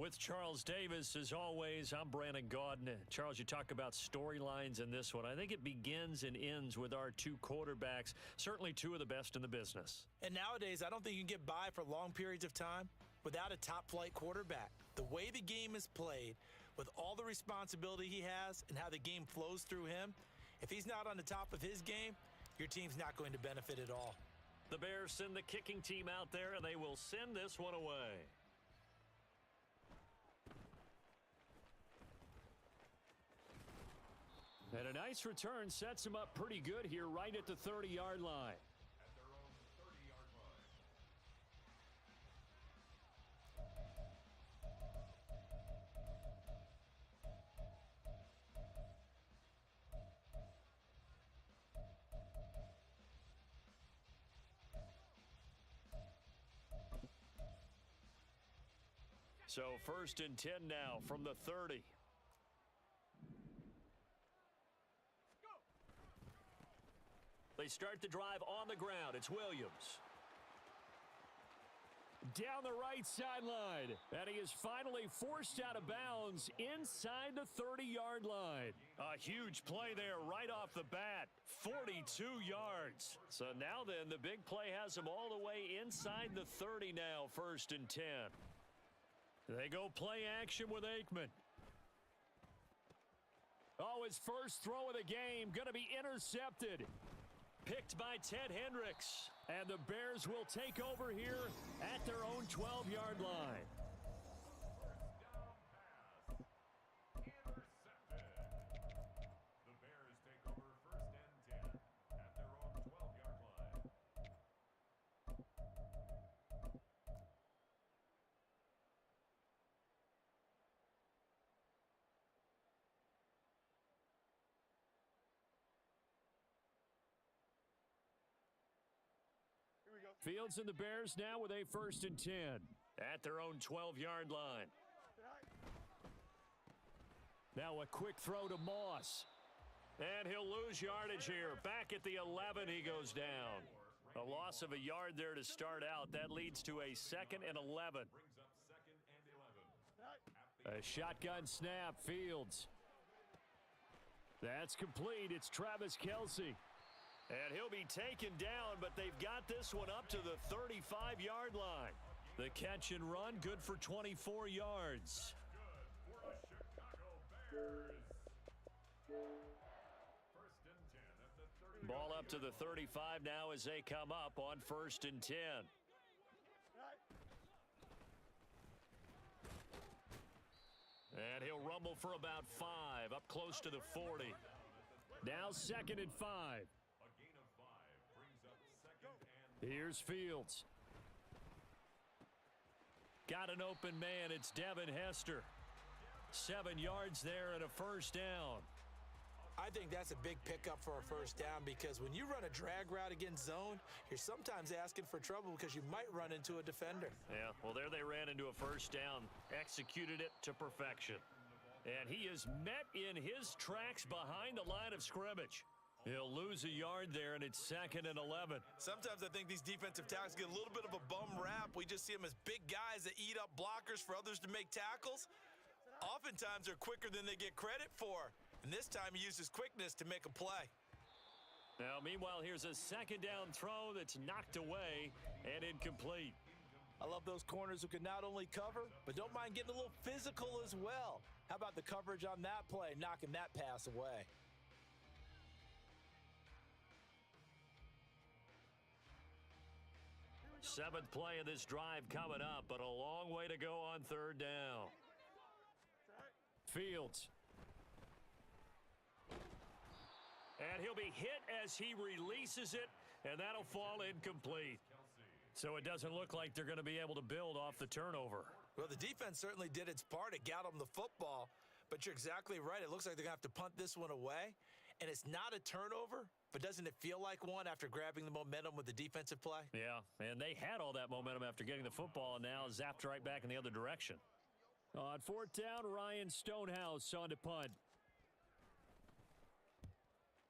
With Charles Davis, as always, I'm Brandon Gaudin. Charles, you talk about storylines in this one. I think it begins and ends with our two quarterbacks, certainly two of the best in the business. And nowadays, I don't think you can get by for long periods of time without a top-flight quarterback. The way the game is played, with all the responsibility he has and how the game flows through him, if he's not on the top of his game, your team's not going to benefit at all. The Bears send the kicking team out there, and they will send this one away. And a nice return sets him up pretty good here right at the 30-yard line. At their own 30-yard line. So 1st and 10 now from the 30. They start the drive on the ground. It's Williams. Down the right sideline. And he is finally forced out of bounds inside the 30-yard line. A huge play there right off the bat. 42 yards. So now then, the big play has him all the way inside the 30 now, 1st and 10. They go play action with Aikman. Oh, his first throw of the game going to be intercepted. Picked by Ted Hendricks. And the Bears will take over here at their own 12-yard line. First down pass. Intercepted. The Bears take over 1st and 10 at their own 12-yard line. Fields and the Bears now with a 1st and 10 at their own 12-yard line. Now a quick throw to Moss. And he'll lose yardage here. Back at the 11, he goes down. A loss of a yard there to start out. That leads to a 2nd and 11. Brings up 2nd and 11. A shotgun snap, Fields. That's complete. It's Travis Kelce. And he'll be taken down, but they've got this one up to the 35-yard line. The catch and run, good for 24 yards. Good for the Chicago Bears. 1st and 10 at the 30. Ball up to the 35 now as they come up on 1st and 10. And he'll rumble for about 5, up close to the 40. Now 2nd and 5. A gain of 5 brings up 2nd and Here's Fields. Got an open man. It's Devin Hester. 7 yards there and a 1st down. I think that's a big pickup for a 1st down because when you run a drag route against zone, you're sometimes asking for trouble because you might run into a defender. Yeah, well, there they ran into a 1st down, executed it to perfection. And he is met in his tracks behind the line of scrimmage. He'll lose a yard there, and it's 2nd and 11. Sometimes I think these defensive tackles get a little bit of a bum rap. We just see them as big guys that eat up blockers for others to make tackles. Oftentimes they're quicker than they get credit for. And this time he uses quickness to make a play. Now, meanwhile, here's a 2nd down throw that's knocked away and incomplete. I love those corners who can not only cover, but don't mind getting a little physical as well. How about the coverage on that play, knocking that pass away? Seventh play of this drive coming up, but a long way to go on 3rd down. Fields. And he'll be hit as he releases it, and that'll fall incomplete. So it doesn't look like they're going to be able to build off the turnover. Well, the defense certainly did its part. It got them the football, but you're exactly right. It looks like they're going to have to punt this one away, and it's not a turnover, but doesn't it feel like one after grabbing the momentum with the defensive play? Yeah, and they had all that momentum after getting the football, and now zapped right back in the other direction. On 4th down, Ryan Stonehouse on to punt.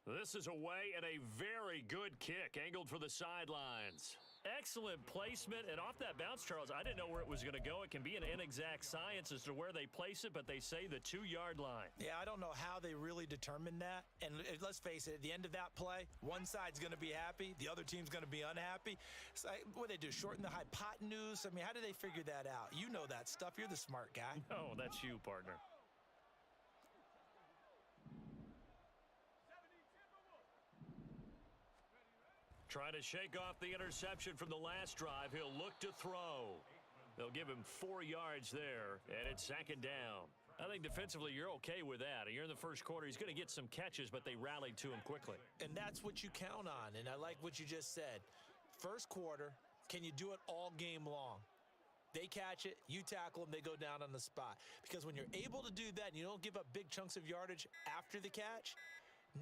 This is away and a very good kick, angled for the sidelines. Excellent placement, and off that bounce, Charles, I didn't know where it was going to go. It can be an inexact science as to where they place it, but they say the 2-yard line. Yeah, I don't know how they really determined that. And let's face it, at the end of that play, one side's going to be happy, the other team's going to be unhappy. So what do they do, shorten the hypotenuse? I mean, how do they figure that out? You know that stuff. You're the smart guy. Oh, that's you, partner. Trying to shake off the interception from the last drive. He'll look to throw. They'll give him 4 yards there, and it's second down. I think defensively you're okay with that. You're in the first quarter. He's going to get some catches, but they rallied to him quickly. And that's what you count on, and I like what you just said. First quarter, can you do it all game long? They catch it, you tackle them, they go down on the spot. Because when you're able to do that and you don't give up big chunks of yardage after the catch,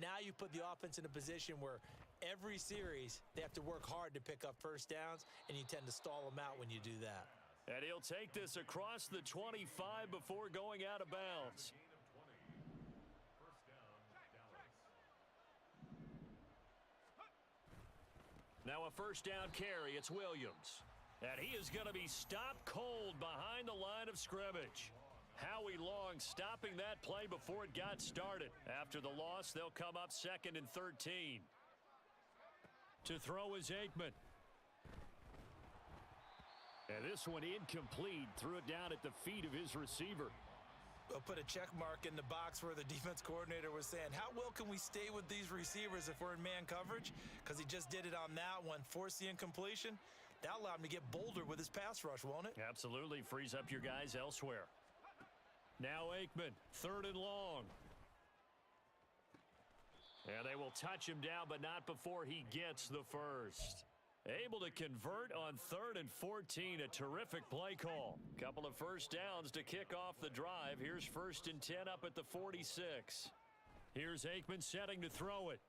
now you put the offense in a position where every series they have to work hard to pick up first downs, and you tend to stall them out when you do that. And he'll take this across the 25 before going out of bounds. Now a first down carry. It's Williams. And he is going to be stopped cold behind the line of scrimmage. Howie Long stopping that play before it got started. After the loss, they'll come up 2nd and 13. To throw is Aikman. And this one incomplete. Threw it down at the feet of his receiver. We'll put a check mark in the box where the defense coordinator was saying, how well can we stay with these receivers if we're in man coverage? Because he just did it on that one, forced the incompletion. That allowed him to get bolder with his pass rush, won't it? Absolutely. Frees up your guys elsewhere. Now Aikman, 3rd and long. And they will touch him down, but not before he gets the first. Able to convert on 3rd and 14. A terrific play call. Couple of first downs to kick off the drive. Here's 1st and 10 up at the 46. Here's Aikman setting to throw it.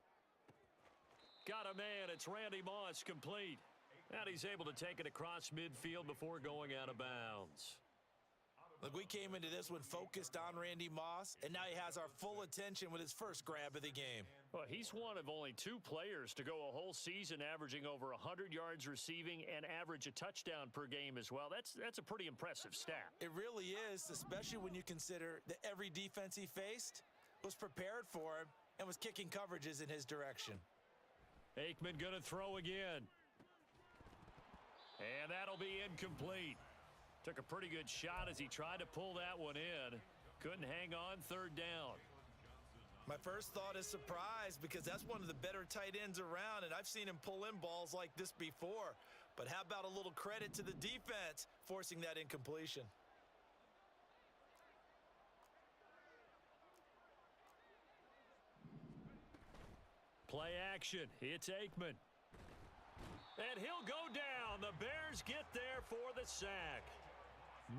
Got a man. It's Randy Moss, complete. And he's able to take it across midfield before going out of bounds. Look, we came into this one focused on Randy Moss, and now he has our full attention with his first grab of the game. Well, he's one of only 2 players to go a whole season averaging over 100 yards receiving and average a touchdown per game as well. That's a pretty impressive stat. It really is, especially when you consider that every defense he faced was prepared for him and was kicking coverages in his direction. Aikman going to throw again. And that'll be incomplete. Took a pretty good shot as he tried to pull that one in. Couldn't hang on 3rd down. My first thought is surprise, because that's one of the better tight ends around, and I've seen him pull in balls like this before. But how about a little credit to the defense forcing that incompletion? Play action. It's Aikman. And he'll go down. The Bears get there for the sack.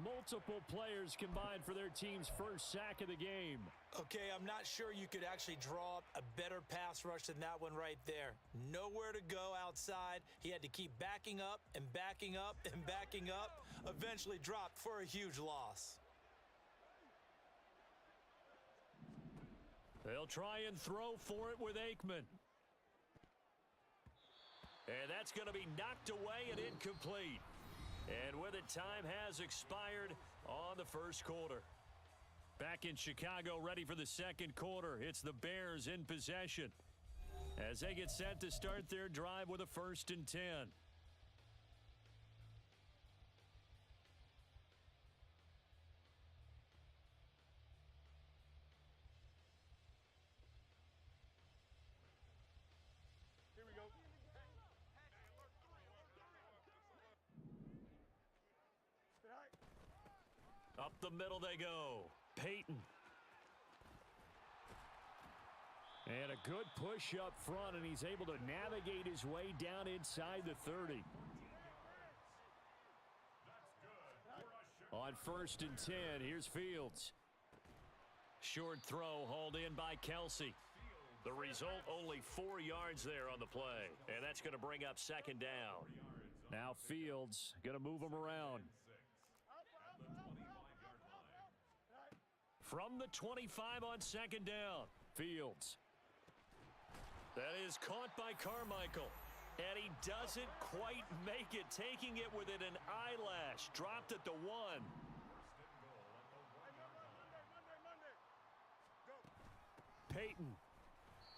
Multiple players combined for their team's first sack of the game. Okay, I'm not sure you could actually draw up a better pass rush than that one right there. Nowhere to go outside. He had to keep backing up and backing up and backing up. Eventually dropped for a huge loss. They'll try and throw for it with Aikman. And that's going to be knocked away and incomplete. And with it, time has expired on the first quarter. Back in Chicago, ready for the second quarter. It's the Bears in possession as they get set to start their drive with a 1st and 10. Up the middle they go. Peyton. And a good push up front, and he's able to navigate his way down inside the 30. On 1st and 10, here's Fields. Short throw hauled in by Kelsey. The result, only 4 yards there on the play, and that's going to bring up 2nd down. Now Fields going to move him around. From the 25 on 2nd down, Fields. That is caught by Carmichael. And he doesn't quite make it, taking it within an eyelash. Dropped at the 1. Peyton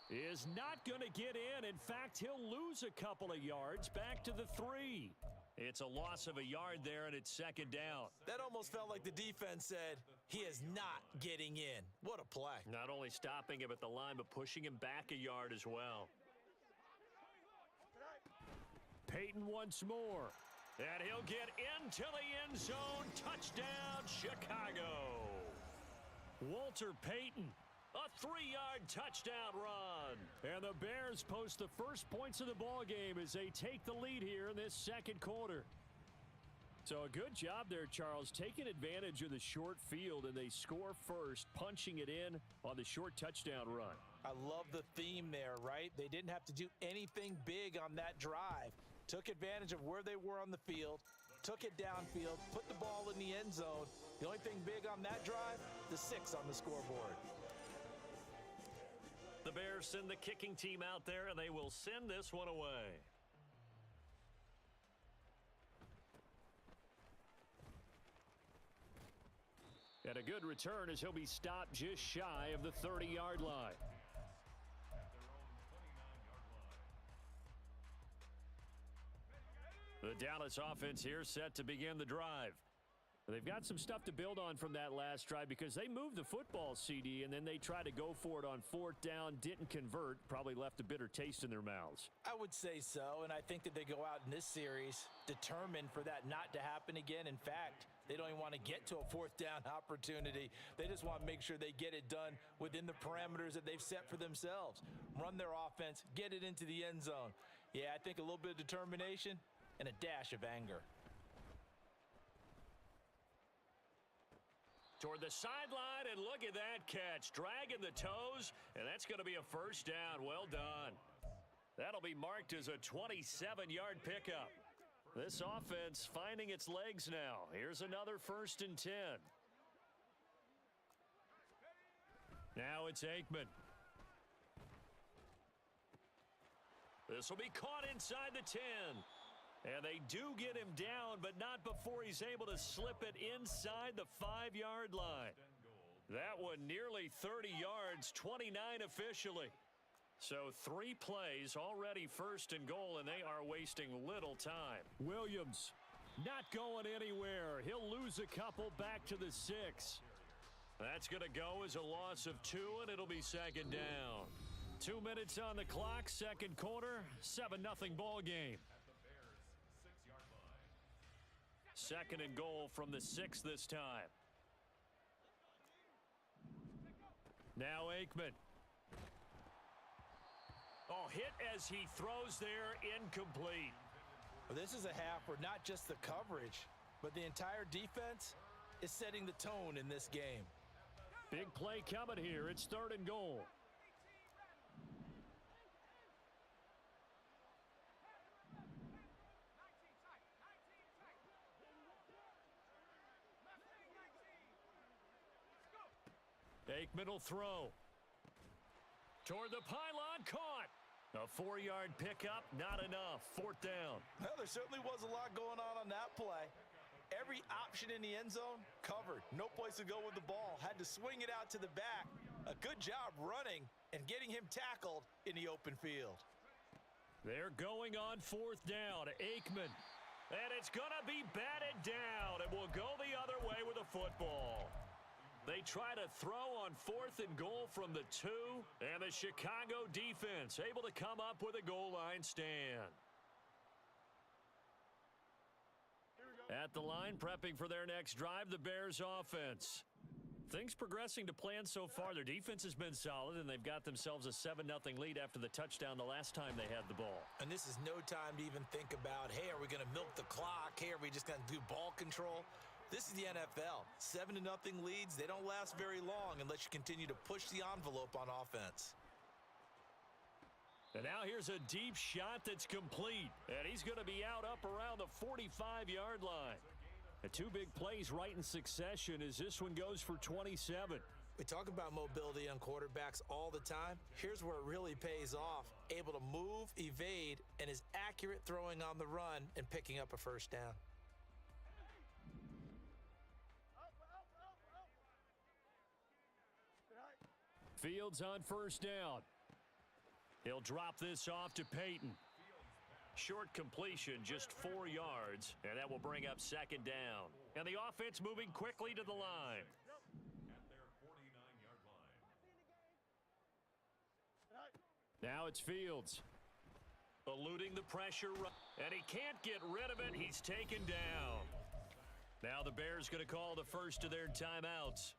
is not going to get in. In fact, he'll lose a couple of yards back to the 3. It's a loss of a yard there, and it's second down. That almost felt like the defense said, he is not getting in. What a play. Not only stopping him at the line, but pushing him back a yard as well. Peyton once more. And he'll get into the end zone. Touchdown, Chicago. Walter Payton. A 3-yard touchdown run. And the Bears post the first points of the ball game as they take the lead here in this second quarter. So a good job there, Charles, taking advantage of the short field, and they score first, punching it in on the short touchdown run. I love the theme there, right? They didn't have to do anything big on that drive. Took advantage of where they were on the field, took it downfield, put the ball in the end zone. The only thing big on that drive, the 6 on the scoreboard. The Bears send the kicking team out there, and they will send this one away. And a good return as he'll be stopped just shy of the 30-yard line. The Dallas offense here set to begin the drive. They've got some stuff to build on from that last drive because they moved the football, CD, and then they tried to go for it on 4th down, didn't convert, probably left a bitter taste in their mouths. I would say so, and I think that they go out in this series determined for that not to happen again. In fact, they don't even want to get to a 4th down opportunity. They just want to make sure they get it done within the parameters that they've set for themselves. Run their offense, get it into the end zone. Yeah, I think a little bit of determination and a dash of anger. Toward the sideline, and look at that catch. Dragging the toes, and that's going to be a first down. Well done. That'll be marked as a 27-yard pickup. This offense finding its legs now. Here's another 1st and 10. Now it's Aikman. This will be caught inside the 10. And they do get him down, but not before he's able to slip it inside the 5-yard line. That one nearly 30 yards, 29 officially. So 3 plays, already 1st and goal, and they are wasting little time. Williams not going anywhere. He'll lose a couple back to the 6. That's going to go as a loss of 2, and it'll be second down. 2 minutes on the clock, second quarter, 7-0 ball game. 2nd and goal from the 6 this time. Now Aikman. Oh, hit as he throws there, incomplete. Well, this is a half where not just the coverage, but the entire defense is setting the tone in this game. Big play coming here. It's 3rd and goal. Aikman will throw. Toward the pylon, caught. A 4-yard pickup, not enough. 4th down. Well, there certainly was a lot going on that play. Every option in the end zone covered. No place to go with the ball. Had to swing it out to the back. A good job running and getting him tackled in the open field. They're going on 4th down. Aikman. And it's going to be batted down. It will go the other way with a football. They try to throw on 4th and goal from the 2, and the Chicago defense able to come up with a goal line stand. At the line, prepping for their next drive, the Bears offense. Things progressing to plan so far. Their defense has been solid, and they've got themselves a 7-0 lead after the touchdown the last time they had the ball. And this is no time to even think about, hey, are we going to milk the clock? Hey, are we just going to do ball control? This is the NFL. 7-0 leads, they don't last very long unless you continue to push the envelope on offense. And now here's a deep shot that's complete. And he's going to be out up around the 45-yard line. The 2 big plays right in succession as this one goes for 27. We talk about mobility on quarterbacks all the time. Here's where it really pays off. Able to move, evade, and is accurate throwing on the run and picking up a first down. Fields on first down. He'll drop this off to Peyton. Short completion, just 4 yards, and that will bring up second down. And the offense moving quickly to the line. At their 49-yard line. Now it's Fields. Eluding the pressure, and he can't get rid of it. He's taken down. Now the Bears going to call the first of their timeouts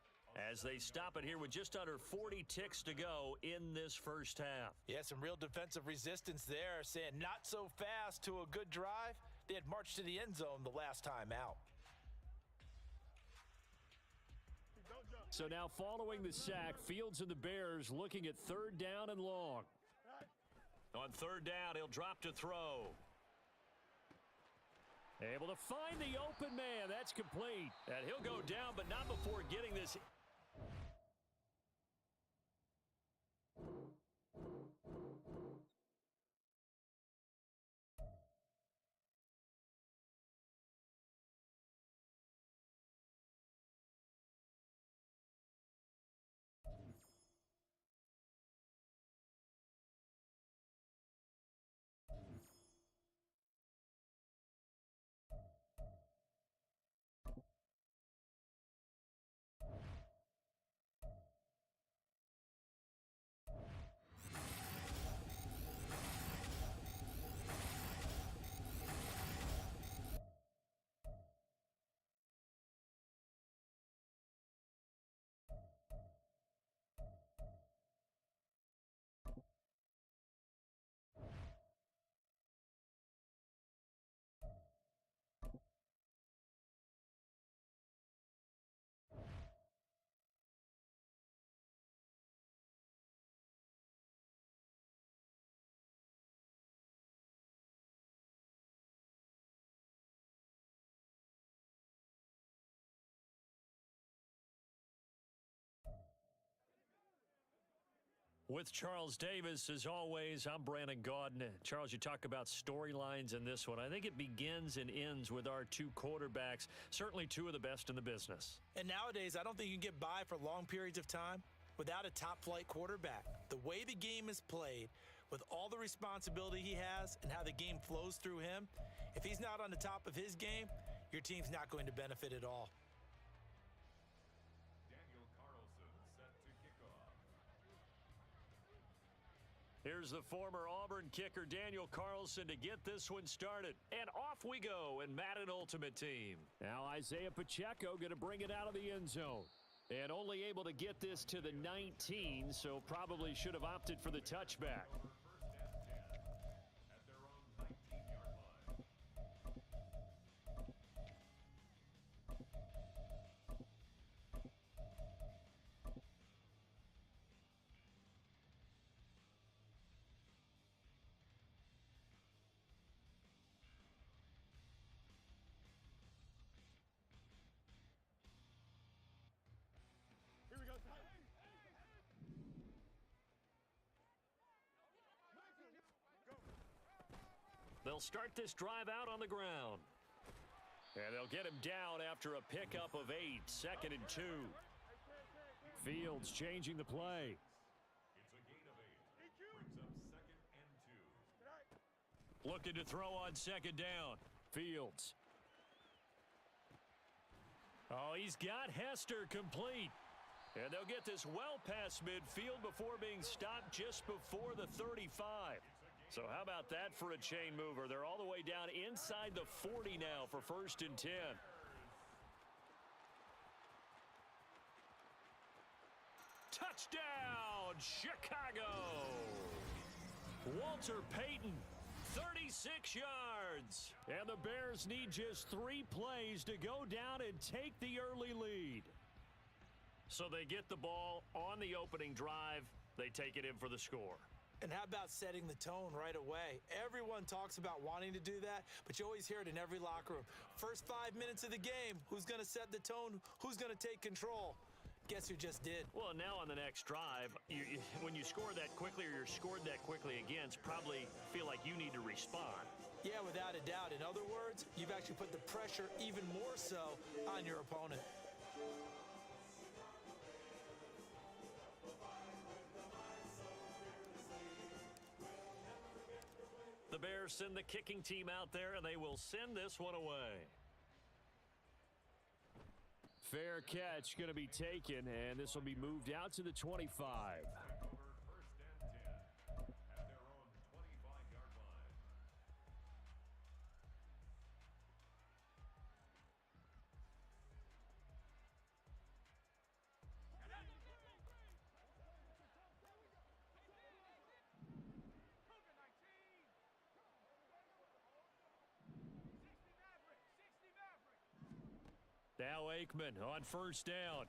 as they stop it here with just under 40 ticks to go in this first half. Yeah, some real defensive resistance there, saying not so fast to a good drive. They had marched to the end zone the last time out. So now following the sack, Fields and the Bears looking at third down and long. On third down, he'll drop to throw. Able to find the open man. That's complete. And he'll go down, but not before getting this. With Charles Davis, as always, I'm Brandon Gaudin. Charles, you talk about storylines in this one. I think it begins and ends with our two quarterbacks, certainly two of the best in the business. And nowadays, I don't think you can get by for long periods of time without a top-flight quarterback. The way the game is played, with all the responsibility he has and how the game flows through him, if he's not on the top of his game, your team's not going to benefit at all. Daniel Carlson set to kick off. Here's the former Auburn kicker Daniel Carlson to get this one started. And off we go in Madden Ultimate Team. Now Isaiah Pacheco going to bring it out of the end zone. And only able to get this to the 19, so probably should have opted for the touchback. They'll start this drive out on the ground. And they'll get him down after a pickup of 8, 2nd and 2. Fields changing the play. It's a gain of 8. Brings up 2nd and 2. Looking to throw on 2nd down. Fields. Oh, he's got Hester complete. And they'll get this well past midfield before being stopped just before the 35. So how about that for a chain mover? They're all the way down inside the 40 now for 1st and 10. Touchdown, Chicago! Walter Payton, 36 yards. And the Bears need just 3 plays to go down and take the early lead. So they get the ball on the opening drive. They take it in for the score. And how about setting the tone right away? Everyone talks about wanting to do that, but you always hear it in every locker room. First 5 minutes of the game, who's going to set the tone? Who's going to take control? Guess who just did? Well, now on the next drive, when you score that quickly or you're scored that quickly against, probably feel like you need to respond. Yeah, without a doubt. In other words, you've actually put the pressure even more so on your opponent. The Bears send the kicking team out there, and they will send this one away. Fair catch going to be taken, and this will be moved out to the 25. Now Aikman on first down.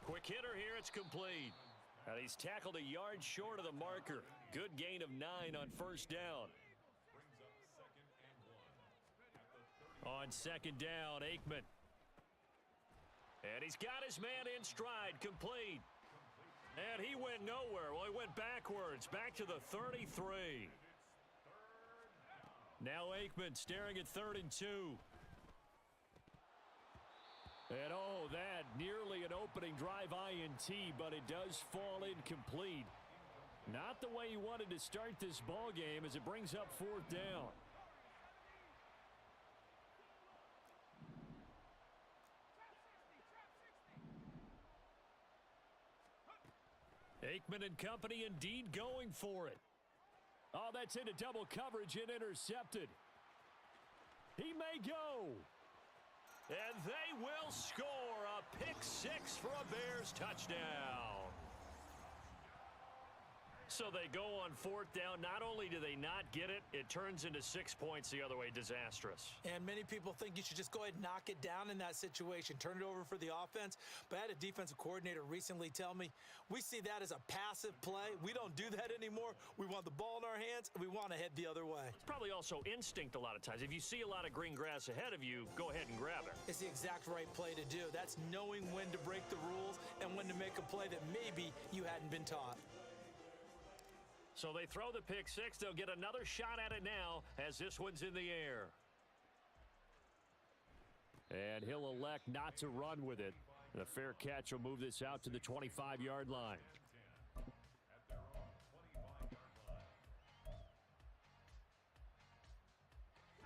Quick hitter here, it's complete. And he's tackled a yard short of the marker. Good gain of 9 on first down. On second down, Aikman. And he's got his man in stride, complete. And he went nowhere. Well, he went backwards, back to the 33. Now Aikman staring at 3rd and 2. And oh, that nearly an opening drive INT, but it does fall incomplete. Not the way he wanted to start this ball game as it brings up 4th down. Aikman and company indeed going for it. Oh, that's into double coverage and intercepted. He may go. And they will score a pick 6 for a Bears touchdown. So they go on 4th down. Not only do they not get it, it turns into 6 points the other way. Disastrous. And many people think you should just go ahead and knock it down in that situation. Turn it over for the offense. But I had a defensive coordinator recently tell me, we see that as a passive play. We don't do that anymore. We want the ball in our hands, and we want to head the other way. It's probably also instinct a lot of times. If you see a lot of green grass ahead of you, go ahead and grab it. It's the exact right play to do. That's knowing when to break the rules and when to make a play that maybe you hadn't been taught. So they throw the pick 6. They'll get another shot at it now as this one's in the air. And he'll elect not to run with it. The fair catch will move this out to the 25-yard line.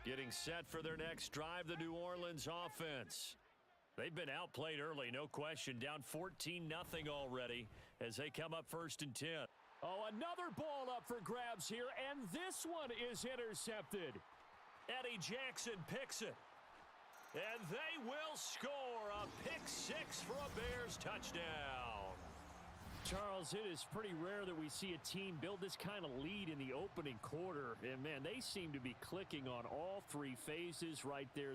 Getting set for their next drive, the New Orleans offense. They've been outplayed early, no question. Down 14-0 already as they come up 1st and 10. Oh, another ball up for grabs here, and this one is intercepted. Eddie Jackson picks it. And they will score a pick 6 for a Bears touchdown. Charles, it is pretty rare that we see a team build this kind of lead in the opening quarter. And, man, they seem to be clicking on all 3 phases right there.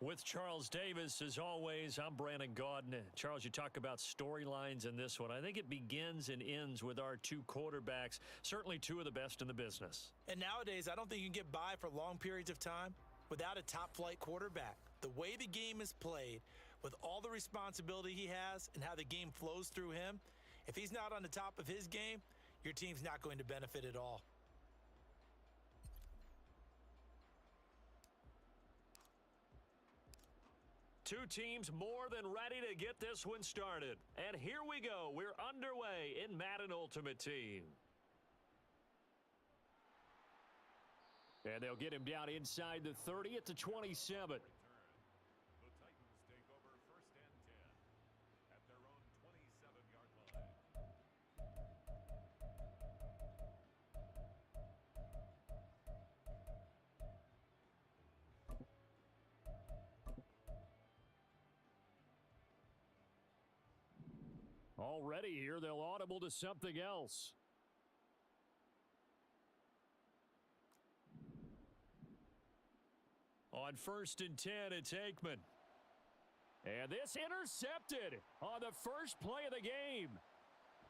With Charles Davis, as always, I'm Brandon Gaudin. Charles, you talk about storylines in this one. I think it begins and ends with our 2 quarterbacks, certainly 2 of the best in the business. And nowadays, I don't think you can get by for long periods of time without a top-flight quarterback. The way the game is played, with all the responsibility he has and how the game flows through him, if he's not on the top of his game, your team's not going to benefit at all. Two teams more than ready to get this one started. And here we go. We're underway in Madden Ultimate Team. And they'll get him down inside the 30 at the 27. The Titans take over first and 10 at their own 27-yard line. Already here, they'll audible to something else. On first and 10, it's Aikman. And this intercepted on the first play of the game.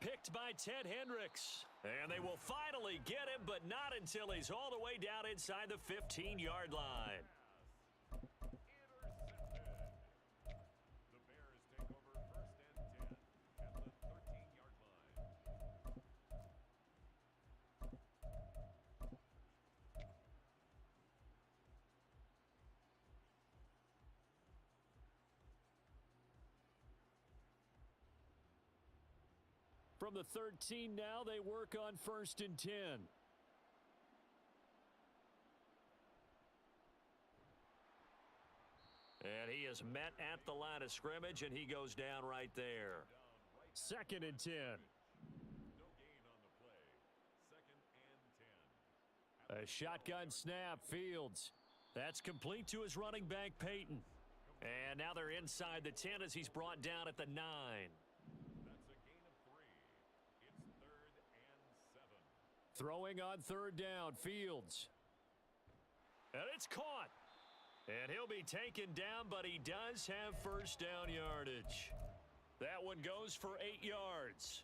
Picked by Ted Hendricks. And they will finally get him, but not until he's all the way down inside the 15-yard line. The Bears take over first and 10 at the 13-yard line. From the 13 now, they work on first and 10. And he is met at the line of scrimmage, and he goes down right there. Second and 10. No gain on the play. Second and 10. A shotgun snap, Fields. That's complete to his running back, Peyton. And now they're inside the 10 as he's brought down at the 9. That's a gain of 3. It's third and 7. Throwing on third down, Fields. And it's caught. And he'll be taken down, but he does have first down yardage. That one goes for 8 yards.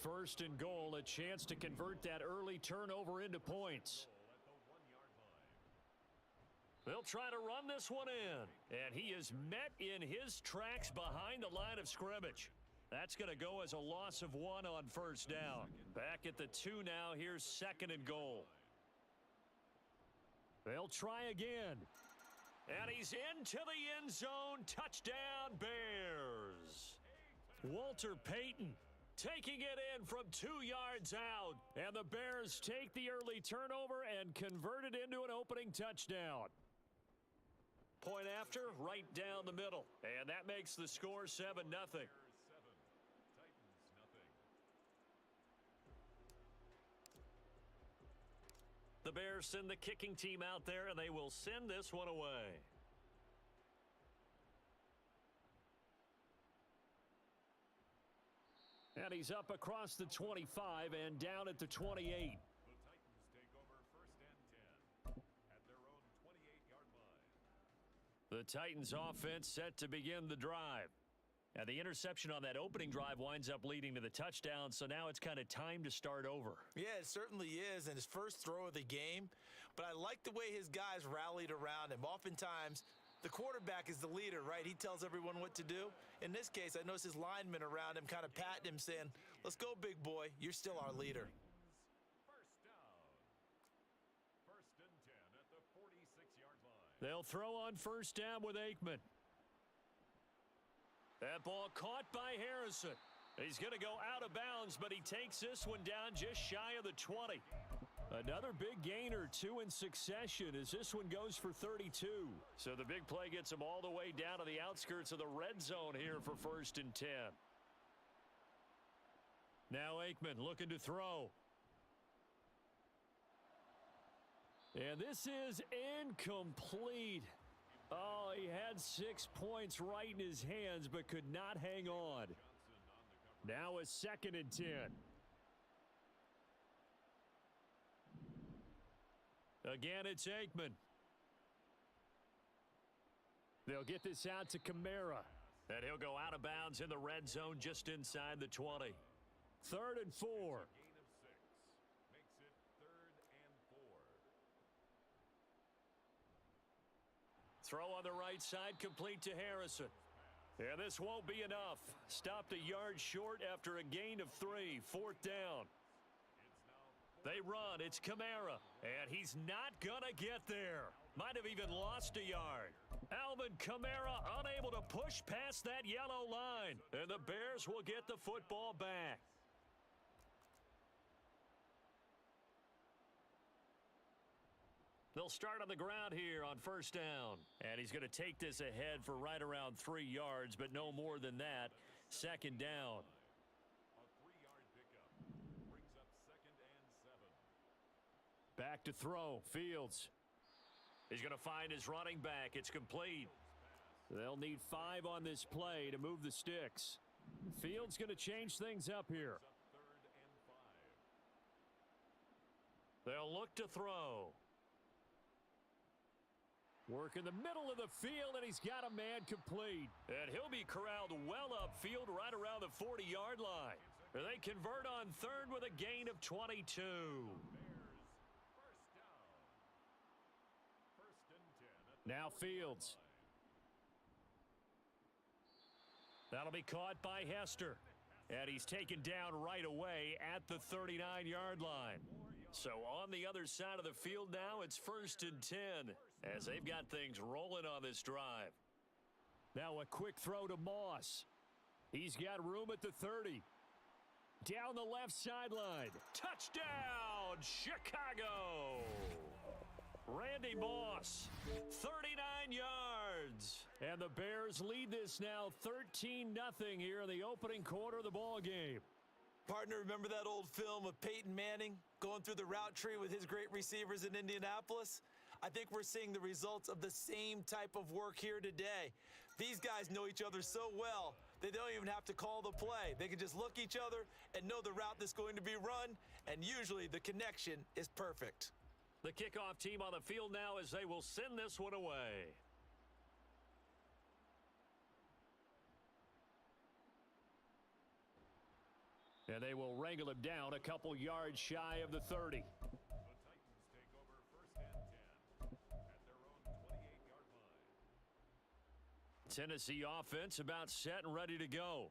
First and goal, a chance to convert that early turnover into points. At the 1-yard line. They'll try to run this one in. And he is met in his tracks behind the line of scrimmage. That's going to go as a loss of 1 on first down. Back at the 2 now, here's second and goal. They'll try again. And he's into the end zone. Touchdown, Bears. Walter Payton taking it in from 2 yards out. And the Bears take the early turnover and convert it into an opening touchdown. Point after, right down the middle. And that makes the score 7-0. Bears 7. Titans nothing. The Bears send the kicking team out there, and they will send this one away. And he's up across the 25 and down at the 28. The Titans take over first and 10 at their own 28-yard line. The Titans offense set to begin the drive. And the interception on that opening drive winds up leading to the touchdown, so now it's kind of time to start over. Yeah, it certainly is, and his first throw of the game. But I like the way his guys rallied around him. Oftentimes, the quarterback is the leader, right? He tells everyone what to do. In this case, I noticed his linemen around him kind of patting him, saying, "Let's go, big boy. You're still our leader." First down. First and 10 at the 46-yard line. They'll throw on first down with Aikman. That ball caught by Harrison. He's going to go out of bounds, but he takes this one down just shy of the 20. Another big gain or 2 in succession as this one goes for 32. So the big play gets him all the way down to the outskirts of the red zone here for first and 10. Now Aikman looking to throw. And this is incomplete. Oh, he had 6 points right in his hands, but could not hang on. Now a second and 10. Again, it's Aikman. They'll get this out to Kamara. And he'll go out of bounds in the red zone just inside the 20. Third and 4. Gain of 6 makes it third and 4. Throw on the right side, complete to Harrison. And this won't be enough. Stopped a yard short after a gain of 3. Fourth down. They run. It's Kamara. And he's not going to get there. Might have even lost a yard. Alvin Kamara unable to push past that yellow line. And the Bears will get the football back. They'll start on the ground here on first down. And he's going to take this ahead for right around 3 yards, but no more than that. Second down. A 3-yard pickup brings up 2nd and 7. Back to throw. Fields. He's going to find his running back. It's complete. They'll need 5 on this play to move the sticks. Fields going to change things up here. Up 3rd and 5. They'll look to throw. Work in the middle of the field, and he's got a man complete. And he'll be corralled well upfield right around the 40-yard line. They convert on 3rd with a gain of 22. Bears first down. 1st and 10 at the Now 40-yard Fields. line. That'll be caught by Hester. And he's taken down right away at the 39-yard line. So on the other side of the field now, it's 1st and 10 as they've got things rolling on this drive. Now a quick throw to Moss. He's got room at the 30. Down the left sideline. Touchdown, Chicago! Randy Moss, 39 yards. And the Bears lead this now 13-0 here in the opening quarter of the ball game. Partner, remember that old film of Peyton Manning going through the route tree with his great receivers in Indianapolis? I think we're seeing the results of the same type of work here today. These guys know each other so well, they don't even have to call the play. They can just look each other and know the route that's going to be run, and usually the connection is perfect. The kickoff team on the field now as they will send this one away. And they will wrangle him down a couple yards shy of the 30. The Titans take over 1st and 10 at their own 28-yard line. Tennessee offense about set and ready to go.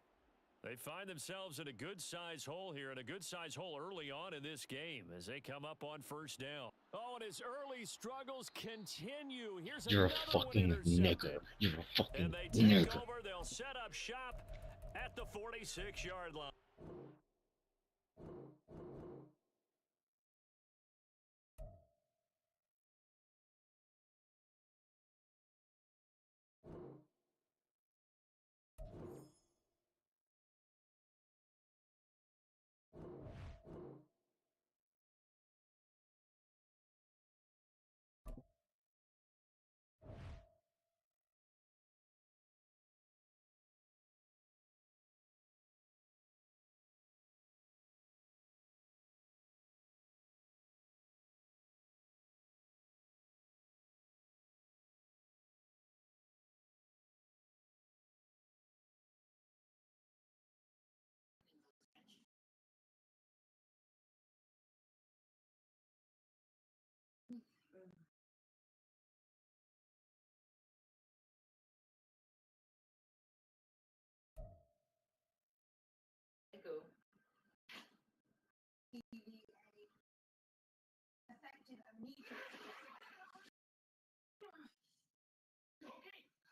They find themselves in a good-sized hole here, and a good-sized hole early on in this game as they come up on first down. Oh, and his early struggles continue. Here's You're a another one fucking intercepted. nigger. You're a fucking And they take nigger. over. They'll set up shop at the 46-yard line.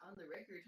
On the record.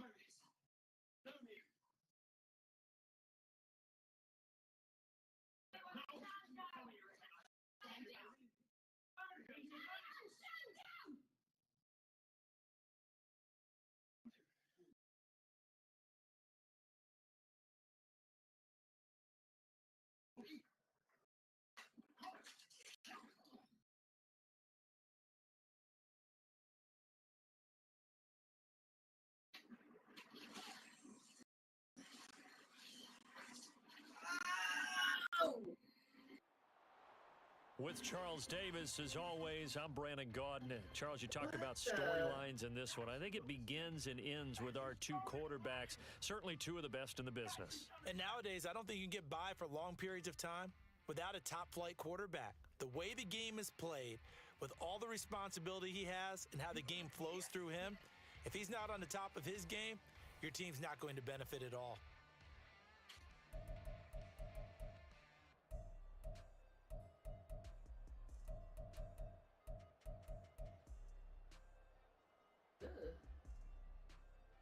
With Charles Davis, as always, I'm Brandon Gaudin. Charles, you talked about storylines in this one. I think it begins and ends with our two quarterbacks, certainly two of the best in the business. And nowadays, I don't think you can get by for long periods of time without a top-flight quarterback. The way the game is played, with all the responsibility he has and how the game flows through him, if he's not on the top of his game, your team's not going to benefit at all.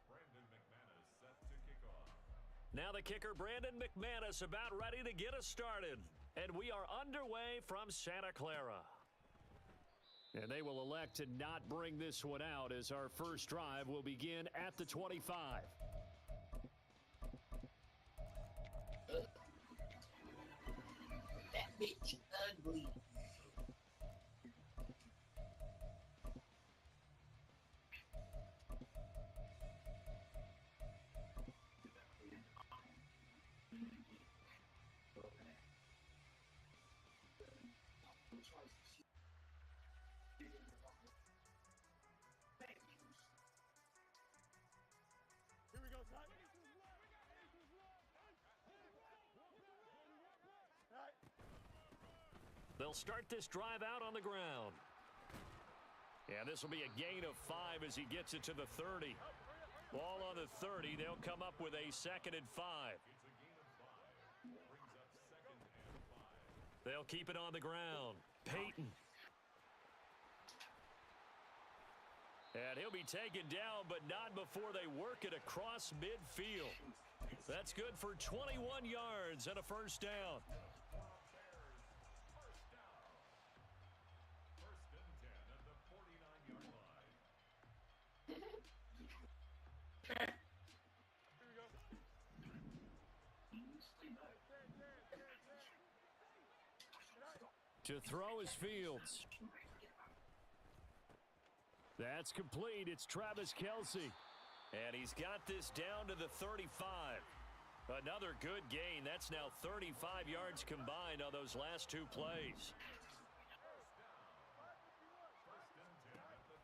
Brandon McManus set to kick off. Now the kicker, Brandon McManus, about ready to get us started. And we are underway from Santa Clara. And they will elect to not bring this one out as our first drive will begin at the 25. That bitch ugly. They'll start this drive out on the ground. And this will be a gain of 5 as he gets it to the 30. Ball on the 30. They'll come up with a 2nd and 5. They'll keep it on the ground. Peyton. And he'll be taken down, but not before they work it across midfield. That's good for 21 yards and a first down. To throw is Fields. That's complete. It's Travis Kelce. And he's got this down to the 35. Another good gain. That's now 35 yards combined on those last 2 plays.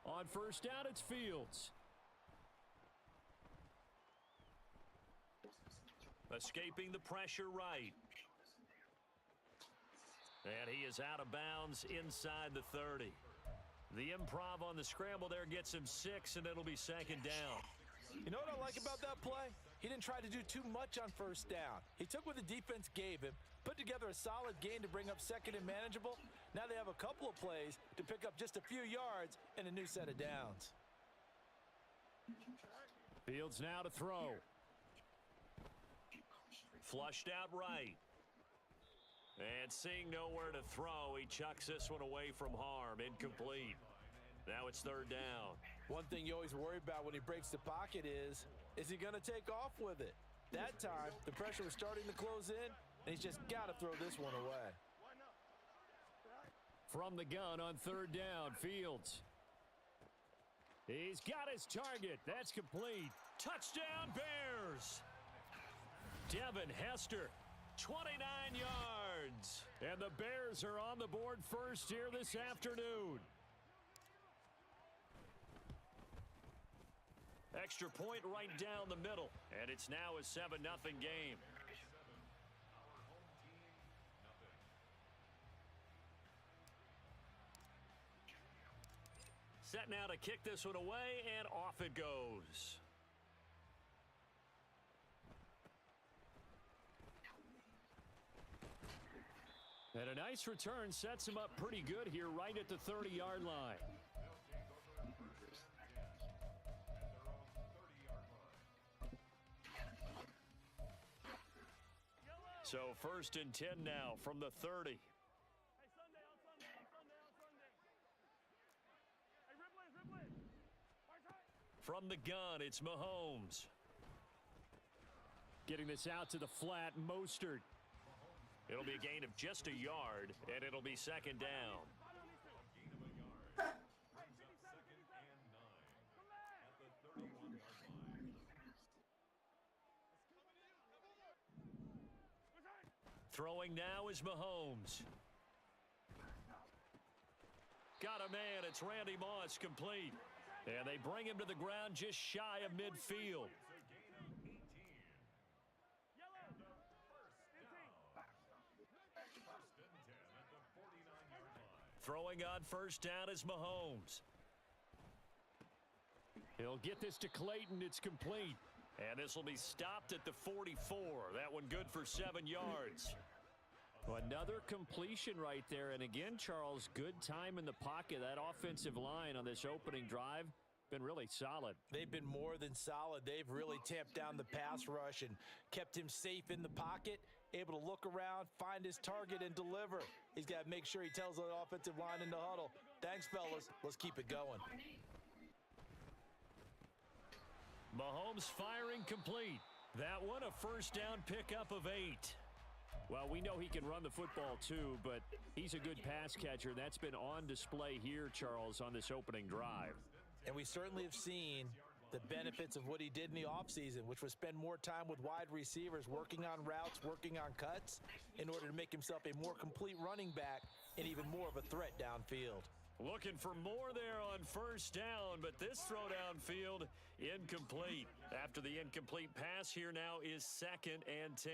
On first down, it's Fields. Escaping the pressure right. And he is out of bounds inside the 30. The improv on the scramble there gets him 6, and it'll be 2nd down. You know what I like about that play? He didn't try to do too much on first down. He took what the defense gave him, put together a solid gain to bring up 2nd and manageable. Now they have a couple of plays to pick up just a few yards and a new set of downs. Fields now to throw. Flushed out right. And seeing nowhere to throw, he chucks this one away from harm. Incomplete. Now it's 3rd down. One thing you always worry about when he breaks the pocket is he going to take off with it? That time, the pressure was starting to close in, and he's just got to throw this one away. From the gun on 3rd down, Fields. He's got his target. That's complete. Touchdown, Bears. Devin Hester, 29 yards. And the Bears are on the board first here this afternoon. Extra point right down the middle. And it's now a 7-0 game. Set now to kick this one away, and off it goes. And a nice return sets him up pretty good here right at the 30-yard line. So 1st and 10 now from the 30. From the gun, it's Mahomes. Getting this out to the flat, Mostert. It'll be a gain of just a yard, and it'll be 2nd down. Throwing now is Mahomes. Got a man. It's Randy Moss, complete. And they bring him to the ground just shy of midfield. Throwing on first down is Mahomes. He'll get this to Clayton. It's complete. And this will be stopped at the 44. That one good for 7 yards. Another completion right there. And again, Charles, good time in the pocket. That offensive line on this opening drive been really solid. They've been more than solid. They've really tamped down the pass rush and kept him safe in the pocket, able to look around, find his target, and deliver. He's got to make sure he tells the offensive line in the huddle, Thanks, fellas. Let's keep it going. Mahomes firing complete. That one a first down pickup of 8. Well, we know he can run the football too, but he's a good pass catcher. That's been on display here, Charles, on this opening drive. And we certainly have seen the benefits of what he did in the offseason, which was spend more time with wide receivers, working on routes, working on cuts, in order to make himself a more complete running back and even more of a threat downfield. Looking for more there on first down, but this throw downfield incomplete. After the incomplete pass, here now is 2nd and 10.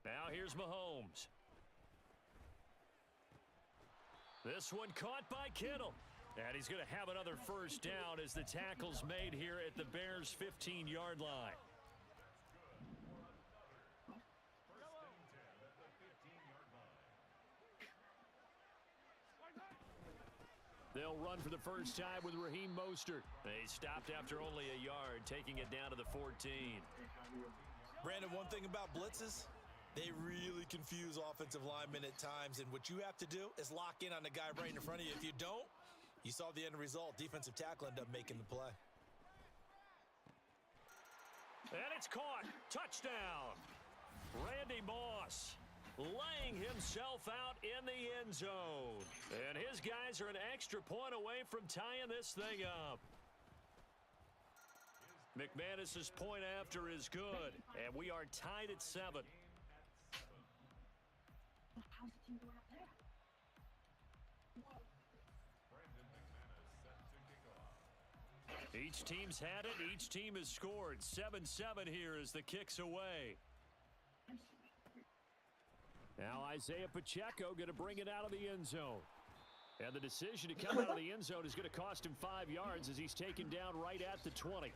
Now here's Mahomes. This one caught by Kittle. And he's going to have another first down as the tackle's made here at the Bears' 15-yard line. They'll run for the first time with Raheem Mostert. They stopped after only a yard, taking it down to the 14. Brandon, one thing about blitzes, they really confuse offensive linemen at times, and what you have to do is lock in on the guy right in front of you. If you don't, you saw the end result. Defensive tackle ended up making the play. And it's caught. Touchdown. Randy Moss laying himself out in the end zone. And his guys are an extra point away from tying this thing up. McManus's point after is good, and we are tied at 7. Each team's had it. Each team has scored. 7-7 here as the kick's away. Now Isaiah Pacheco going to bring it out of the end zone. And the decision to come out of the end zone is going to cost him 5 yards as he's taken down right at the 20.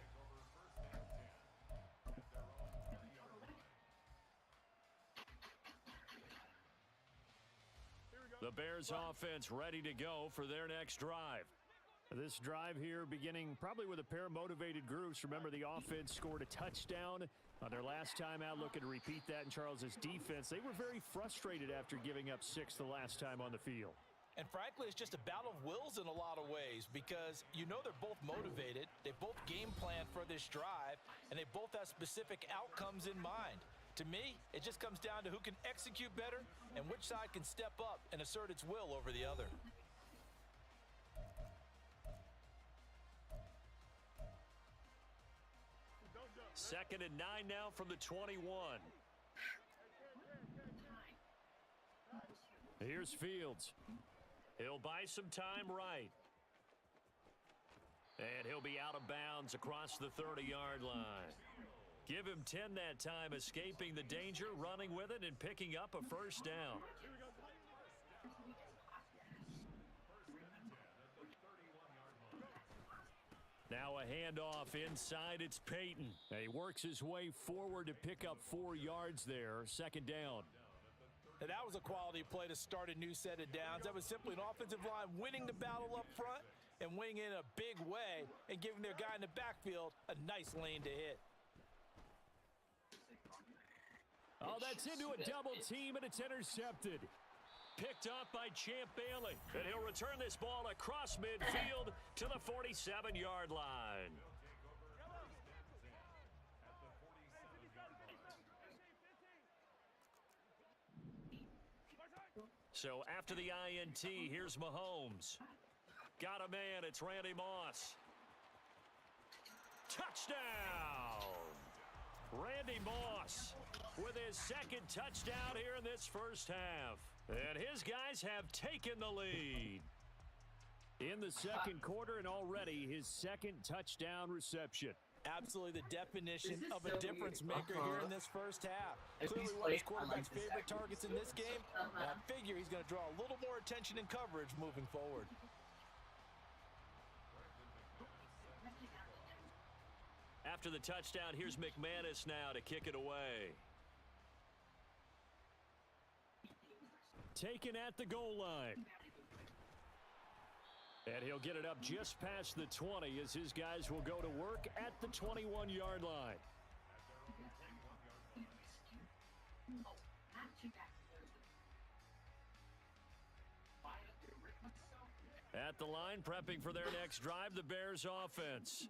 The Bears offense ready to go for their next drive. This drive here beginning probably with a pair of motivated groups. Remember, the offense scored a touchdown on their last time out, looking to repeat that in Charles's defense. They were very frustrated after giving up 6 the last time on the field. And frankly, it's just a battle of wills in a lot of ways because you know they're both motivated. They both game plan for this drive, and they both have specific outcomes in mind. To me, it just comes down to who can execute better and which side can step up and assert its will over the other. Second and 9 now from the 21. Here's Fields. He'll buy some time right. And he'll be out of bounds across the 30-yard line. Give him 10 that time, escaping the danger, running with it, and picking up a first down. Now a handoff inside. It's Peyton. And he works his way forward to pick up 4 yards there. Second down. Now that was a quality play to start a new set of downs. That was simply an offensive line winning the battle up front and winning in a big way and giving their guy in the backfield a nice lane to hit. Oh, that's into a double team, and it's intercepted. Picked up by Champ Bailey. And he'll return this ball across midfield to the 47-yard line. So after the INT, here's Mahomes. Got a man. It's Randy Moss. Touchdown! Randy Moss with his second touchdown here in this first half. And his guys have taken the lead in the second quarter, and already his second touchdown reception. Absolutely the definition of a difference maker here in this first half. Clearly one of his quarterback's favorite targets in this game. And I figure he's going to draw a little more attention and coverage moving forward. After the touchdown, here's McManus now to kick it away. Taken at the goal line. And he'll get it up just past the 20 as his guys will go to work at the 21-yard line. At the line, prepping for their next drive, the Bears offense.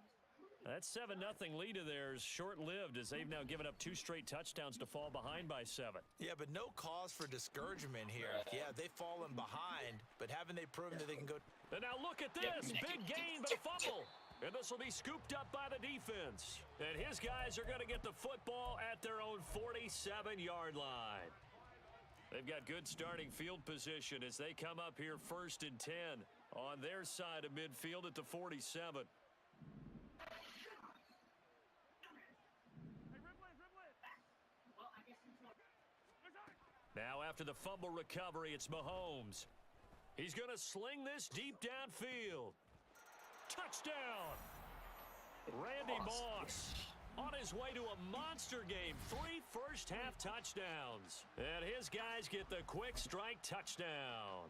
That 7-0 lead of theirs short-lived as they've now given up 2 straight touchdowns to fall behind by 7. Yeah, but no cause for discouragement here. Yeah, they've fallen behind, but haven't they proven that they can go? And now look at this. Big gain, but a fumble. And this will be scooped up by the defense. And his guys are going to get the football at their own 47-yard line. They've got good starting field position as they come up here 1st and 10 on their side of midfield at the 47. Now after the fumble recovery, it's Mahomes. He's going to sling this deep downfield. Touchdown! Randy Moss on his way to a monster game. 3 first-half touchdowns. And his guys get the quick strike touchdown.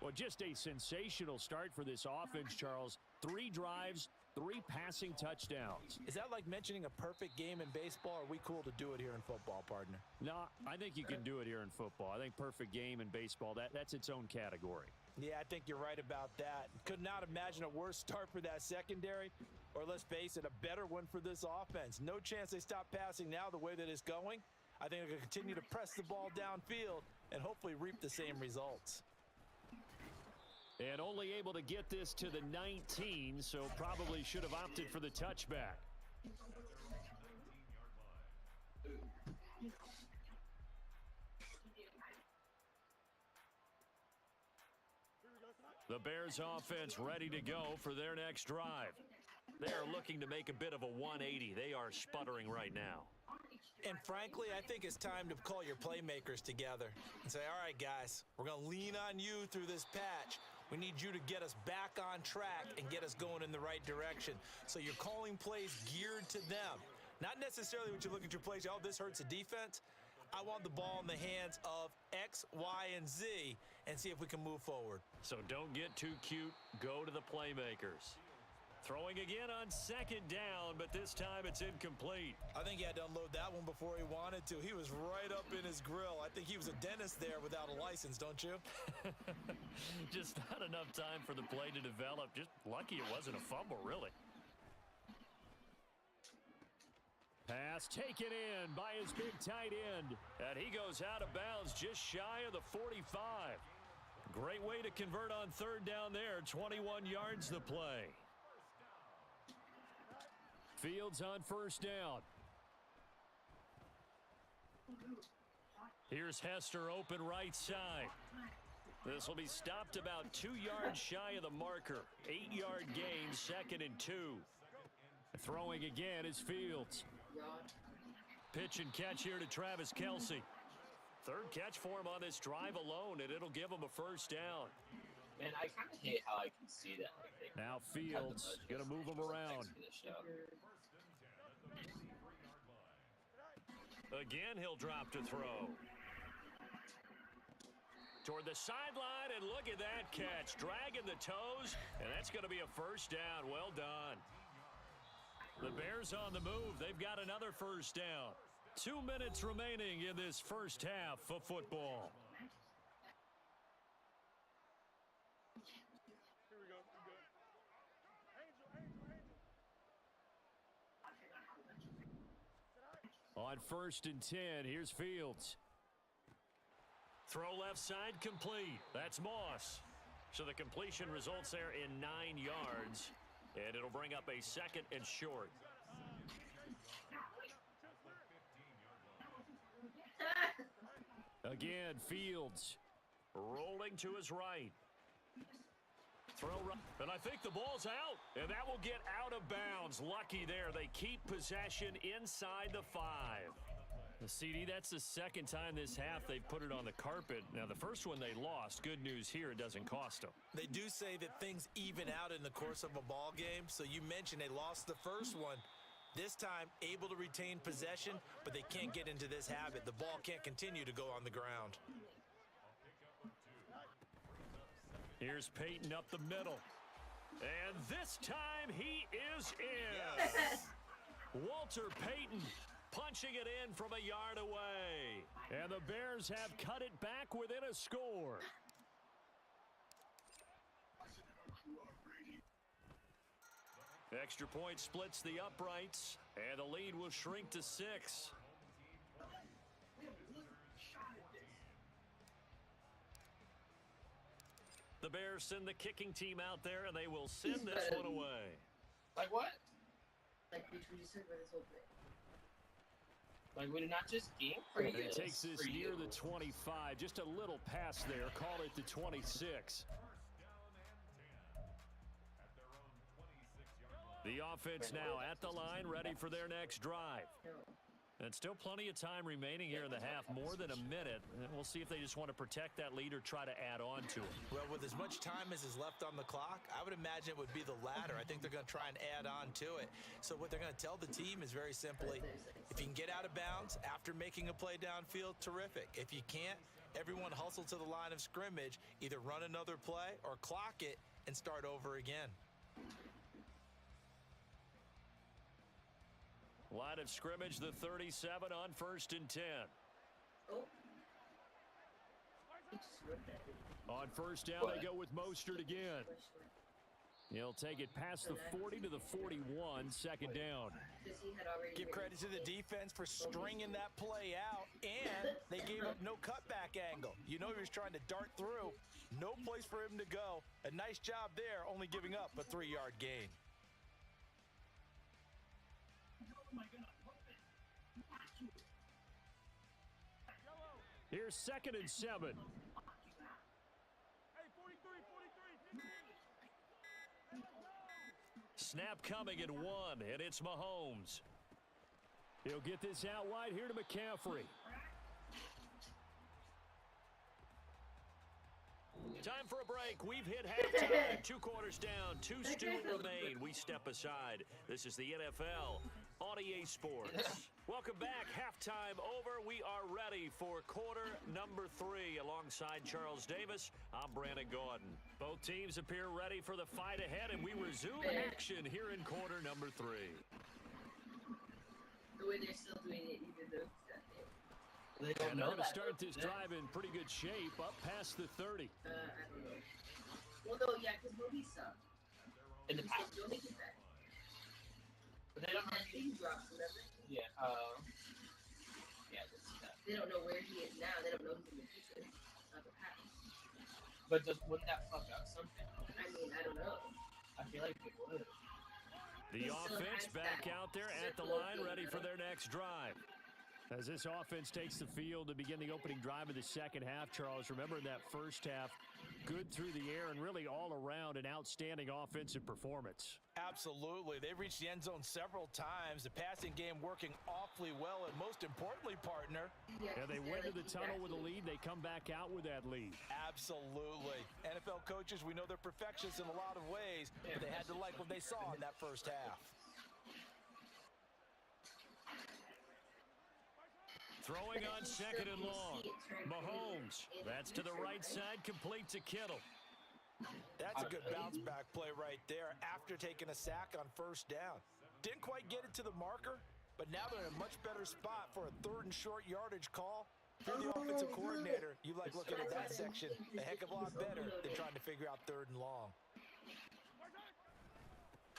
Well, just a sensational start for this offense, Charles. 3 drives, 3 passing touchdowns. Is that like mentioning a perfect game in baseball? Or are we cool to do it here in football, partner? No, I think you can do it here in football. I think perfect game in baseball, that's its own category. Yeah, I think you're right about that. Could not imagine a worse start for that secondary, or let's face it, a better one for this offense. No chance they stop passing now the way that it's going. I think they're going to continue to press the ball downfield and hopefully reap the same results. And only able to get this to the 19, so probably should have opted for the touchback. The Bears offense ready to go for their next drive. They are looking to make a bit of a 180. They are sputtering right now. And frankly, I think it's time to call your playmakers together and say, all right, guys, we're going to lean on you through this patch. We need you to get us back on track and get us going in the right direction. So you're calling plays geared to them. Not necessarily when you look at your plays, oh, this hurts the defense. I want the ball in the hands of X, Y, and Z and see if we can move forward. So don't get too cute. Go to the playmakers. Throwing again on 2nd down, but this time it's incomplete. I think he had to unload that one before he wanted to. He was right up in his grill. I think he was a dentist there without a license, don't you? Just not enough time for the play to develop. Just lucky it wasn't a fumble, really. Pass taken in by his big tight end. And he goes out of bounds just shy of the 45. Great way to convert on 3rd down there. 21 yards the play. Fields on 1st down. Here's Hester open right side. This will be stopped about 2 yards shy of the marker. 8-yard gain, 2nd and 2. Throwing again is Fields. Pitch and catch here to Travis Kelce. 3rd catch for him on this drive alone, and it'll give him a 1st down. Man, I kind of hate how I can see that. Like, Now Fields going to move him around. Again, he'll drop to throw. Toward the sideline, and look at that catch. Dragging the toes, and that's going to be a 1st down. Well done. The Bears on the move. They've got another 1st down. 2 minutes remaining in this 1st half of football. On 1st and 10, here's Fields. Throw left side complete. That's Moss. So the completion results there in 9 yards. And it'll bring up a 2nd and short. Again, Fields rolling to his right. Throw right, and I think the ball's out, and that will get out of bounds. Lucky there. They keep possession inside the 5. The CD, that's the 2nd time this half they've put it on the carpet. Now, the first one they lost. Good news here, it doesn't cost them. They do say that things even out in the course of a ball game. So you mentioned they lost the first one. This time, able to retain possession, but they can't get into this habit. The ball can't continue to go on the ground. Here's Peyton up the middle. And this time he is in. Walter Payton punching it in from a yard away. And the Bears have cut it back within a score. Extra point splits the uprights, and the lead will shrink to 6. The Bears send the kicking team out there, and they will send this one away. Like what? Like we just said with this whole thing. Like we did not just game for And you. he takes this near the 25. Just a little pass there. Call it the 26. The offense now at the line, ready for their next drive. And still plenty of time remaining here in the half, more than a minute. And we'll see if they just want to protect that lead or try to add on to it. Well, with as much time as is left on the clock, I would imagine it would be the latter. I think they're going to try and add on to it. So what they're going to tell the team is very simply, if you can get out of bounds after making a play downfield, terrific. If you can't, everyone hustle to the line of scrimmage, either run another play or clock it and start over again. Line of scrimmage, the 37 on 1st and 10. Oh. He just ripped that. On 1st down, they go with Mostert again. He'll take it past the 40 to the 41, 2nd down. Give credit to the defense for stringing that play out, and they gave up no cutback angle. You know he was trying to dart through. No place for him to go. A nice job there, only giving up a 3-yard gain. Here's 2nd and 7. Snap coming at 1, and it's Mahomes. He'll get this out wide here to McCaffrey. Time for a break. We've hit halftime. 2 quarters down. 2 still remain. We step aside. This is the NFL on EA Sports. Welcome back. Halftime over. We are ready for quarter number 3. Alongside Charles Davis, I'm Brandon Gordon. Both teams appear ready for the fight ahead, and we resume action here in quarter number 3. The way they're still doing it, even though They don't And know they're going to that. start this drive in pretty good shape, up past the 30. I don't know. Well, no, yeah, because Moby sucked. In the past. Don't make it back. But they don't That thing drops, remember? Yeah. Yeah, that's that. They don't know where he is now. They don't know who's in the future. Not the past. But wouldn't that fuck up something? I mean, I don't know. I feel like it would. The He still offense has back that out there at the circle line, thing, ready for right? their next drive. As this offense takes the field to begin the opening drive of the second half, Charles, remember in that first half, good through the air and really all around an outstanding offensive performance. Absolutely. They reached the end zone several times. The passing game working awfully well, and most importantly, partner, And they went to the tunnel with a lead. They come back out with that lead. absolutely. NFL coaches, we know they're perfectionists in a lot of ways, but they had to like what they saw in that first half. Throwing on 2nd and long. Mahomes. That's to the right side, complete to Kittle. That's a good bounce back play right there after taking a sack on 1st down. Didn't quite get it to the marker, but now they're in a much better spot for a 3rd and short yardage call. If you're the offensive coordinator, you like looking at that section a heck of a lot better than trying to figure out 3rd and long.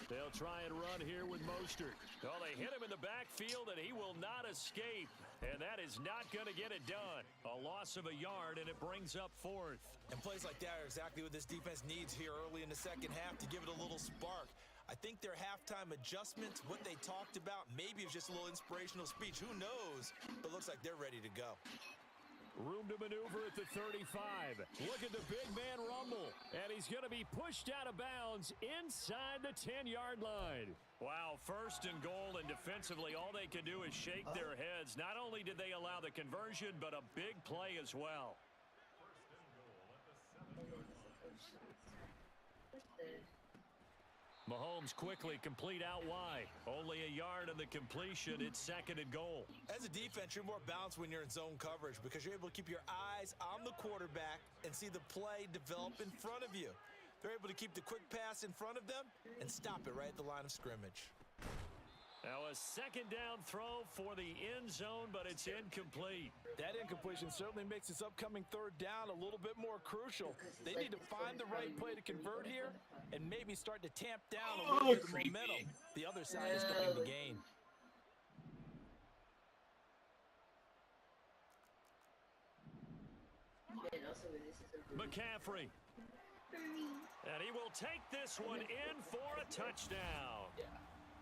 They'll try and run here with Mostert. Oh, they hit him in the backfield, and he will not escape. And that is not going to get it done. A loss of a yard, and it brings up 4th. And plays like that are exactly what this defense needs here early in the second half to give it a little spark. I think their halftime adjustments, what they talked about, maybe it was just a little inspirational speech. Who knows? But looks like they're ready to go. Room to maneuver at the 35. Look at the big man rumble. And he's going to be pushed out of bounds inside the 10-yard line. Wow, 1st and goal, and defensively all they can do is shake their heads. Not only did they allow the conversion, but a big play as well. Mahomes quickly complete out wide. Only a yard on the completion. It's 2nd and goal. As a defense, you're more balanced when you're in zone coverage because you're able to keep your eyes on the quarterback and see the play develop in front of you. They're able to keep the quick pass in front of them and stop it right at the line of scrimmage. Now a second down throw for the end zone, but it's incomplete. That incompletion certainly makes this upcoming third down a little bit more crucial. They need to find the right play to convert here and maybe start to tamp down a little bit of the momentum the other side is starting to gain. McCaffrey. And he will take this one in for a touchdown.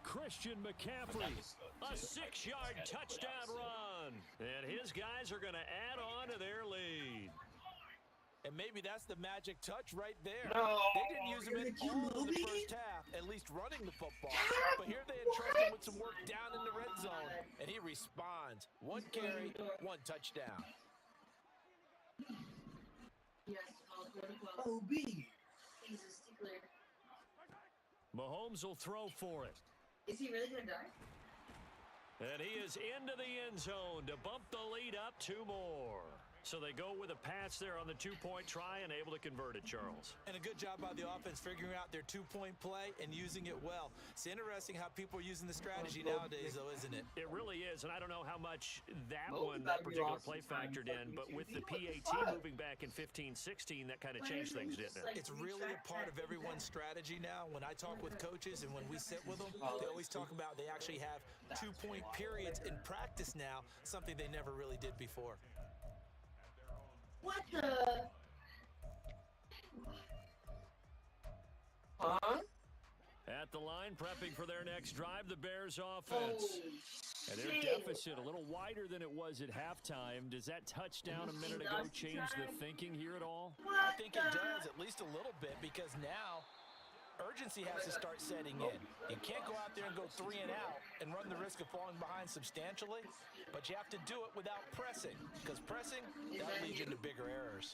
Christian McCaffrey, a 6-yard touchdown run. And his guys are going to add on to their lead. And maybe that's the magic touch right there. No. They didn't use him at all in the first half, at least running the football. But here they entrust him with some work down in the red zone, and he responds. 1 carry, 1 touchdown. OB. He's a stickler. Mahomes will throw for it. Is he really going to die? And he is into the end zone to bump the lead up 2 more. So they go with a pass there on the 2-point try and able to convert it, Charles. And a good job by the offense figuring out their 2-point play and using it well. It's interesting how people are using the strategy nowadays, though, isn't it? It really is, and I don't know how much that particular play factored in, but with the PAT moving back in 15-16, that kind of changed things, didn't it? It's really a part of everyone's strategy now. When I talk with coaches and when we sit with them, they always talk about they actually have 2-point periods in practice now, something they never really did before. What the? Huh? At the line, prepping for their next drive, the Bears offense. And their deficit a little wider than it was at halftime. Does that touchdown a minute ago change the thinking here at all? I think it does, at least a little bit, because now urgency has to start setting in. You can't go out there and go 3 and out and run the risk of falling behind substantially, but you have to do it without pressing, because pressing, that'll lead you into bigger errors.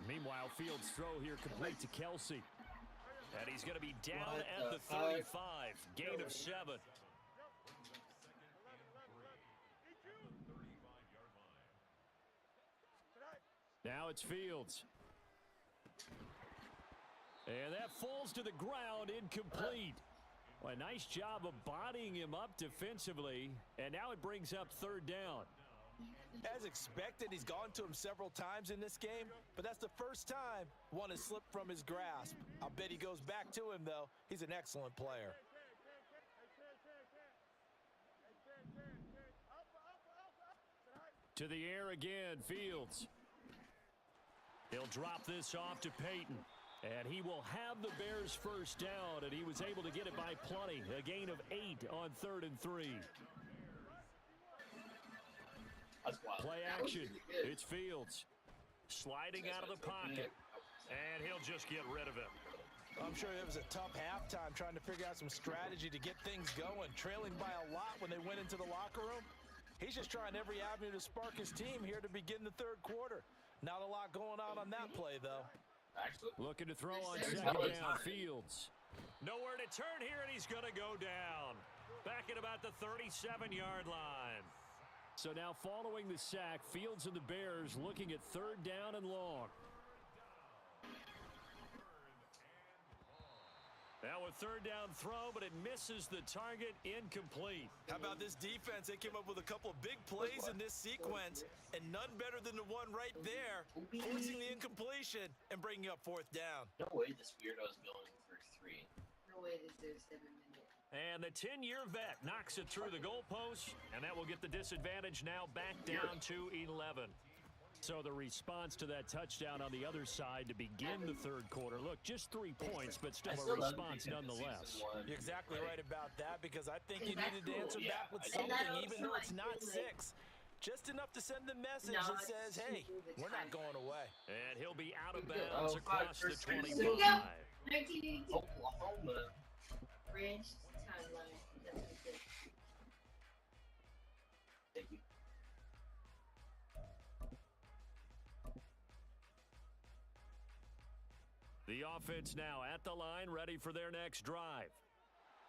Meanwhile, Fields' throw here complete to Kelsey. And he's going to be down at the 35. Gain of 7. Now it's Fields. And that falls to the ground, incomplete. Well, a nice job of bodying him up defensively. And now it brings up 3rd down. As expected, he's gone to him several times in this game, but that's the first time one has slipped from his grasp. I'll bet he goes back to him, though. He's an excellent player. To the air again, Fields. He'll drop this off to Peyton. And he will have the Bears' first down, and he was able to get it by plenty. A gain of 8 on 3rd and 3. Play action. It's Fields. Sliding out of the pocket. And he'll just get rid of it. I'm sure it was a tough halftime trying to figure out some strategy to get things going. Trailing by a lot when they went into the locker room. He's just trying every avenue to spark his team here to begin the 3rd quarter. Not a lot going on that play, though. Looking to throw on 2nd down, Fields. Nowhere to turn here, and he's going to go down. Back at about the 37-yard line. So now following the sack, Fields and the Bears looking at 3rd down and long. Now a 3rd down throw, but it misses the target, incomplete. How about this defense? They came up with a couple of big plays in this sequence, and none better than the one right there, forcing the incompletion and bringing up 4th down. No way this weirdo's going for 3. No way this is 7 minutes. And the 10-year vet knocks it through the goalpost, and that will get the disadvantage now back down to 11. So the response to that touchdown on the other side to begin the 3rd quarter. Look, just 3 points, but still a response nonetheless. You're exactly right about that, because I think you needed to answer back with something, even though it's not 6. Just enough to send the message that says, hey, we're not going away. And he'll be out of bounds across the 25. 1982. Oklahoma. Branch timeline. That's what it says. Thank you. The offense now at the line, ready for their next drive.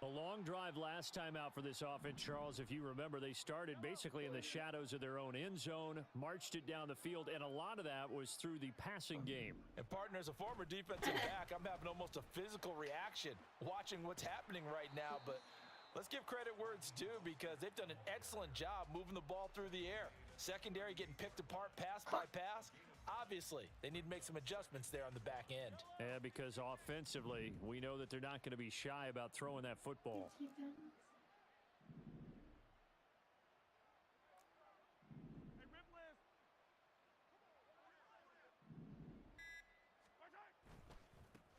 A long drive last time out for this offense, Charles. If you remember, they started basically in the shadows of their own end zone, marched it down the field, and a lot of that was through the passing game. And partner, as a former defensive back, I'm having almost a physical reaction watching what's happening right now. But let's give credit where it's due because they've done an excellent job moving the ball through the air. Secondary getting picked apart pass by pass. Obviously, they need to make some adjustments there on the back end. Yeah, because offensively, we know that they're not going to be shy about throwing that football.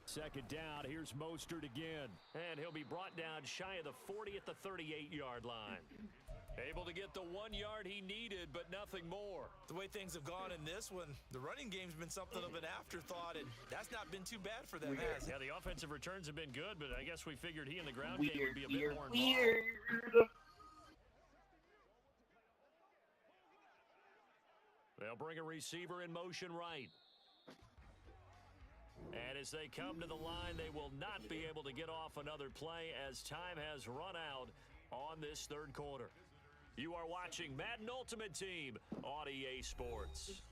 Second down, here's Mostert again. And he'll be brought down shy of the 40 at the 38-yard line. Able to get the 1 yard he needed, but nothing more. The way things have gone in this one, the running game's been something of an afterthought, and that's not been too bad for them, has it? Yeah, the offensive returns have been good, but I guess we figured he in the ground Weird, game would be a bit more involved. weird. They'll bring a receiver in motion right. And as they come to the line, they will not be able to get off another play as time has run out on this third quarter. You are watching Madden Ultimate Team on EA Sports.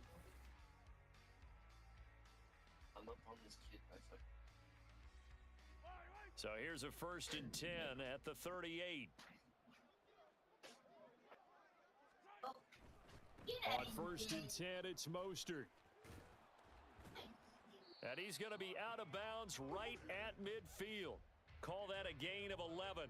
I'm up on this kid. So here's a 1st and 10 at the 38. On 1st and 10, it's Mostert. And he's going to be out of bounds right at midfield. Call that a gain of 11.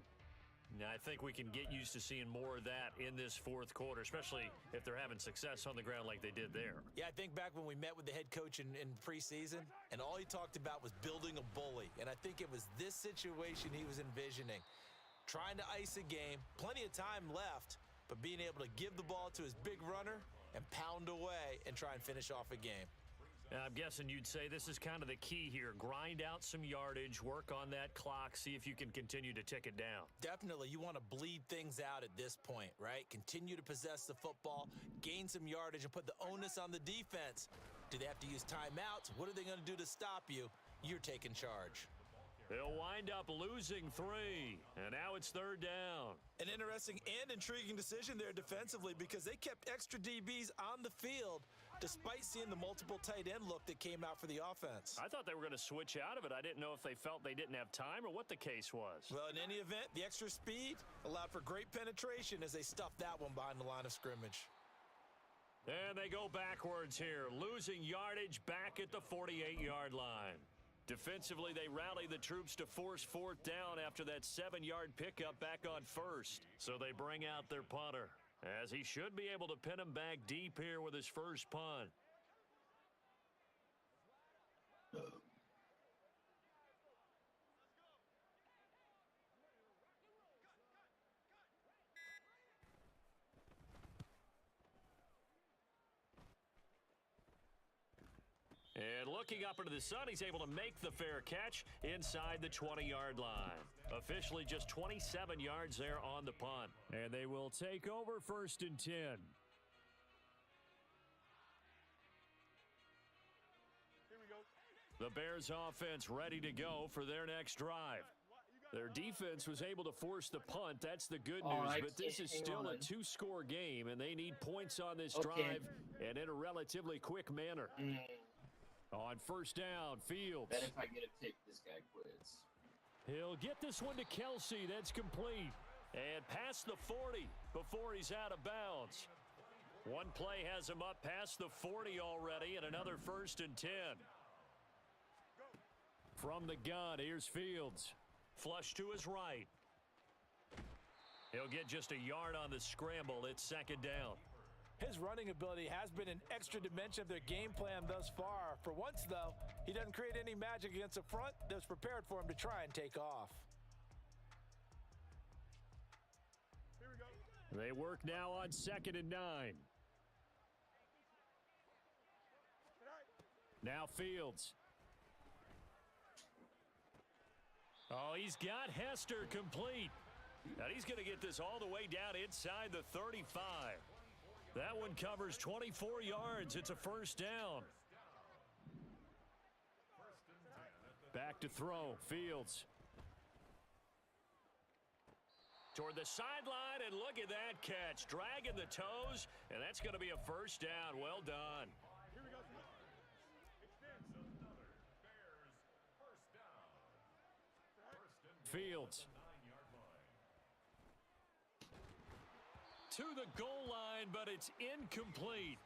Now, I think we can get used to seeing more of that in this fourth quarter, especially if they're having success on the ground like they did there. Yeah, I think back when we met with the head coach in preseason, and all he talked about was building a bully. And I think it was this situation he was envisioning. Trying to ice a game, plenty of time left, but being able to give the ball to his big runner and pound away and try and finish off a game. I'm guessing you'd say this is kind of the key here. Grind out some yardage, work on that clock, see if you can continue to tick it down. Definitely, you want to bleed things out at this point, right? Continue to possess the football, gain some yardage, and put the onus on the defense. Do they have to use timeouts? What are they going to do to stop you? You're taking charge. They'll wind up losing 3, and now it's 3rd down. An interesting and intriguing decision there defensively because they kept extra DBs on the field despite seeing the multiple tight end look that came out for the offense. I thought they were going to switch out of it. I didn't know if they felt they didn't have time or what the case was. Well, in any event, the extra speed allowed for great penetration as they stuffed that one behind the line of scrimmage. And they go backwards here, losing yardage back at the 48-yard line. Defensively, they rally the troops to force 4th down after that 7-yard pickup back on 1st. So they bring out their punter, as he should be able to pin him back deep here with his first punt. And looking up into the sun, he's able to make the fair catch inside the 20-yard line. Officially just 27 yards there on the punt. And they will take over 1st and 10. The Bears offense ready to go for their next drive. Their defense was able to force the punt. That's the good news, but this is still a 2-score game, and they need points on this drive and in a relatively quick manner. On 1st down, Fields. Bet if I get a pick, this guy quits. He'll get this one to Kelsey. That's complete. And past the 40 before he's out of bounds. One play has him up past the 40 already, and another 1st and 10. From the gun, here's Fields. Flush to his right. He'll get just a yard on the scramble. It's 2nd down. His running ability has been an extra dimension of their game plan thus far. For once, though, he doesn't create any magic against a front that's prepared for him to try and take off. Here we go. They work now on 2nd and 9. Now Fields. Oh, he's got Hester complete. And he's going to get this all the way down inside the 35. That one covers 24 yards. It's a 1st down. Back to throw. Fields. Toward the sideline, and look at that catch. Dragging the toes, and that's going to be a first down. Well done. Extends another Bears first down. First and goal Fields. at the 9-yard line. To the goal line, but it's incomplete.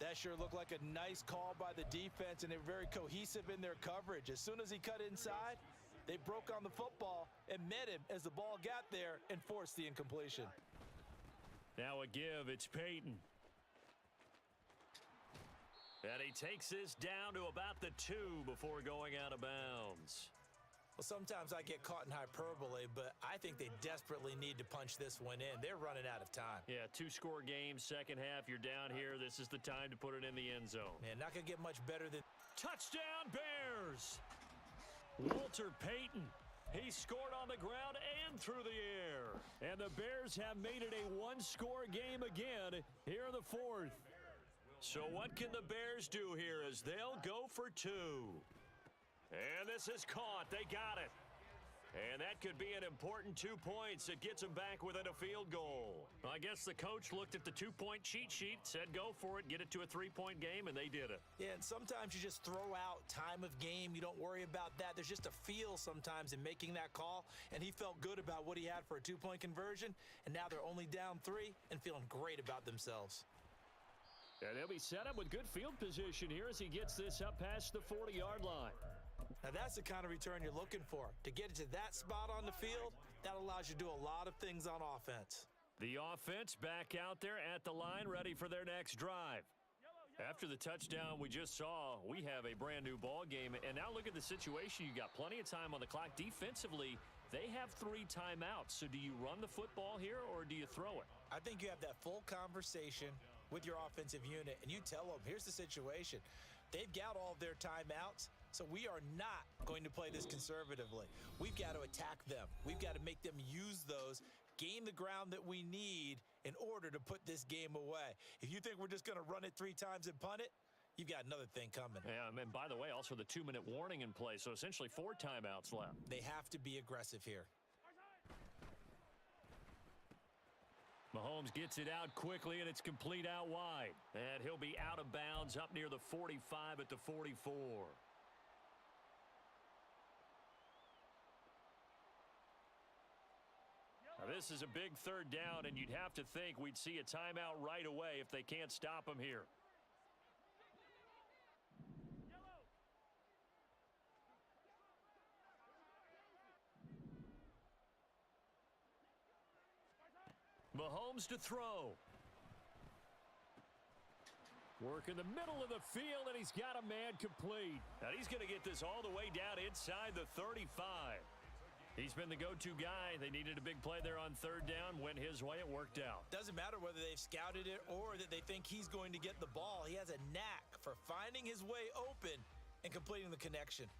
That sure looked like a nice call by the defense, and they were very cohesive in their coverage. As soon as he cut inside, they broke on the football and met him as the ball got there and forced the incompletion. Now a give, it's Peyton. And he takes this down to about the 2 before going out of bounds. Well, sometimes I get caught in hyperbole, but I think they desperately need to punch this one in. They're running out of time. Yeah, 2-score game, second half, you're down here. This is the time to put it in the end zone. Man, not going to get much better than... Touchdown, Bears! Walter Payton. He scored on the ground and through the air. And the Bears have made it a one-score game again here in the fourth. So what can the Bears do here as they'll go for 2? And this is caught. They got it. And that could be an important 2 points. It gets them back within a field goal. I guess the coach looked at the 2-point cheat sheet, said go for it, get it to a 3-point game, and they did it. Yeah, and sometimes you just throw out time of game. You don't worry about that. There's just a feel sometimes in making that call, and he felt good about what he had for a 2-point conversion, and now they're only down 3 and feeling great about themselves. And he'll be set up with good field position here as he gets this up past the 40-yard line. Now, that's the kind of return you're looking for. To get it to that spot on the field, that allows you to do a lot of things on offense. The offense back out there at the line, ready for their next drive. After the touchdown we just saw, we have a brand new ball game. And now look at the situation. You got plenty of time on the clock. Defensively, they have 3 timeouts. So do you run the football here or do you throw it? I think you have that full conversation with your offensive unit, and you tell them, here's the situation. They've got all of their timeouts, so we are not going to play this conservatively. We've got to attack them. We've got to make them use those, gain the ground that we need in order to put this game away. If you think we're just going to run it 3 times and punt it, you've got another thing coming. Yeah, and by the way, also the 2-minute warning in play, so essentially 4 timeouts left. They have to be aggressive here. Mahomes gets it out quickly, and it's complete out wide. And he'll be out of bounds up near the 45 at the 44. Now, this is a big 3rd down, and you'd have to think we'd see a timeout right away if they can't stop him here. Mahomes to throw. Work in the middle of the field, and he's got a man complete. Now he's going to get this all the way down inside the 35. He's been the go-to guy. They needed a big play there on 3rd down. Went his way. It worked out. Doesn't matter whether they've scouted it or that they think he's going to get the ball. He has a knack for finding his way open and completing the connection.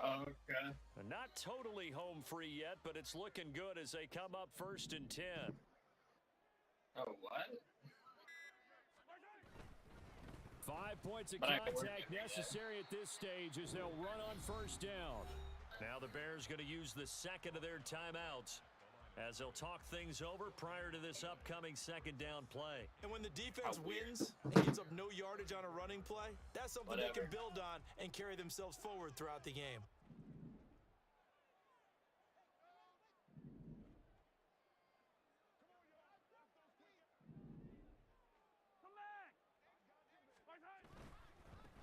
Okay. Not totally home free yet, but it's looking good as they come up 1st and 10. Oh, what? 5 points of But I can work contact it, yeah. necessary at this stage as they'll run on 1st down. Now the Bears going to use the 2nd of their timeouts as they'll talk things over prior to this upcoming 2nd down play. And when the defense How weird. wins and gives up no yardage on a running play, that's something they Whatever. can build on and carry themselves forward throughout the game.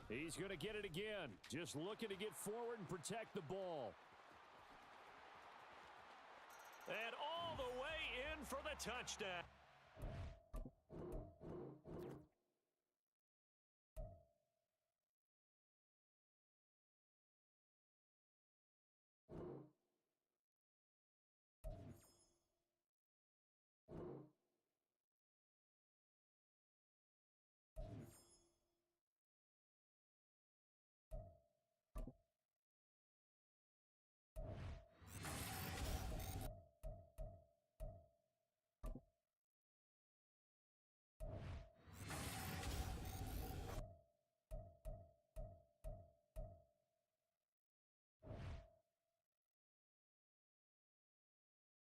He's going to get it again. Just looking to get forward and protect the ball. And all the way in for the touchdown.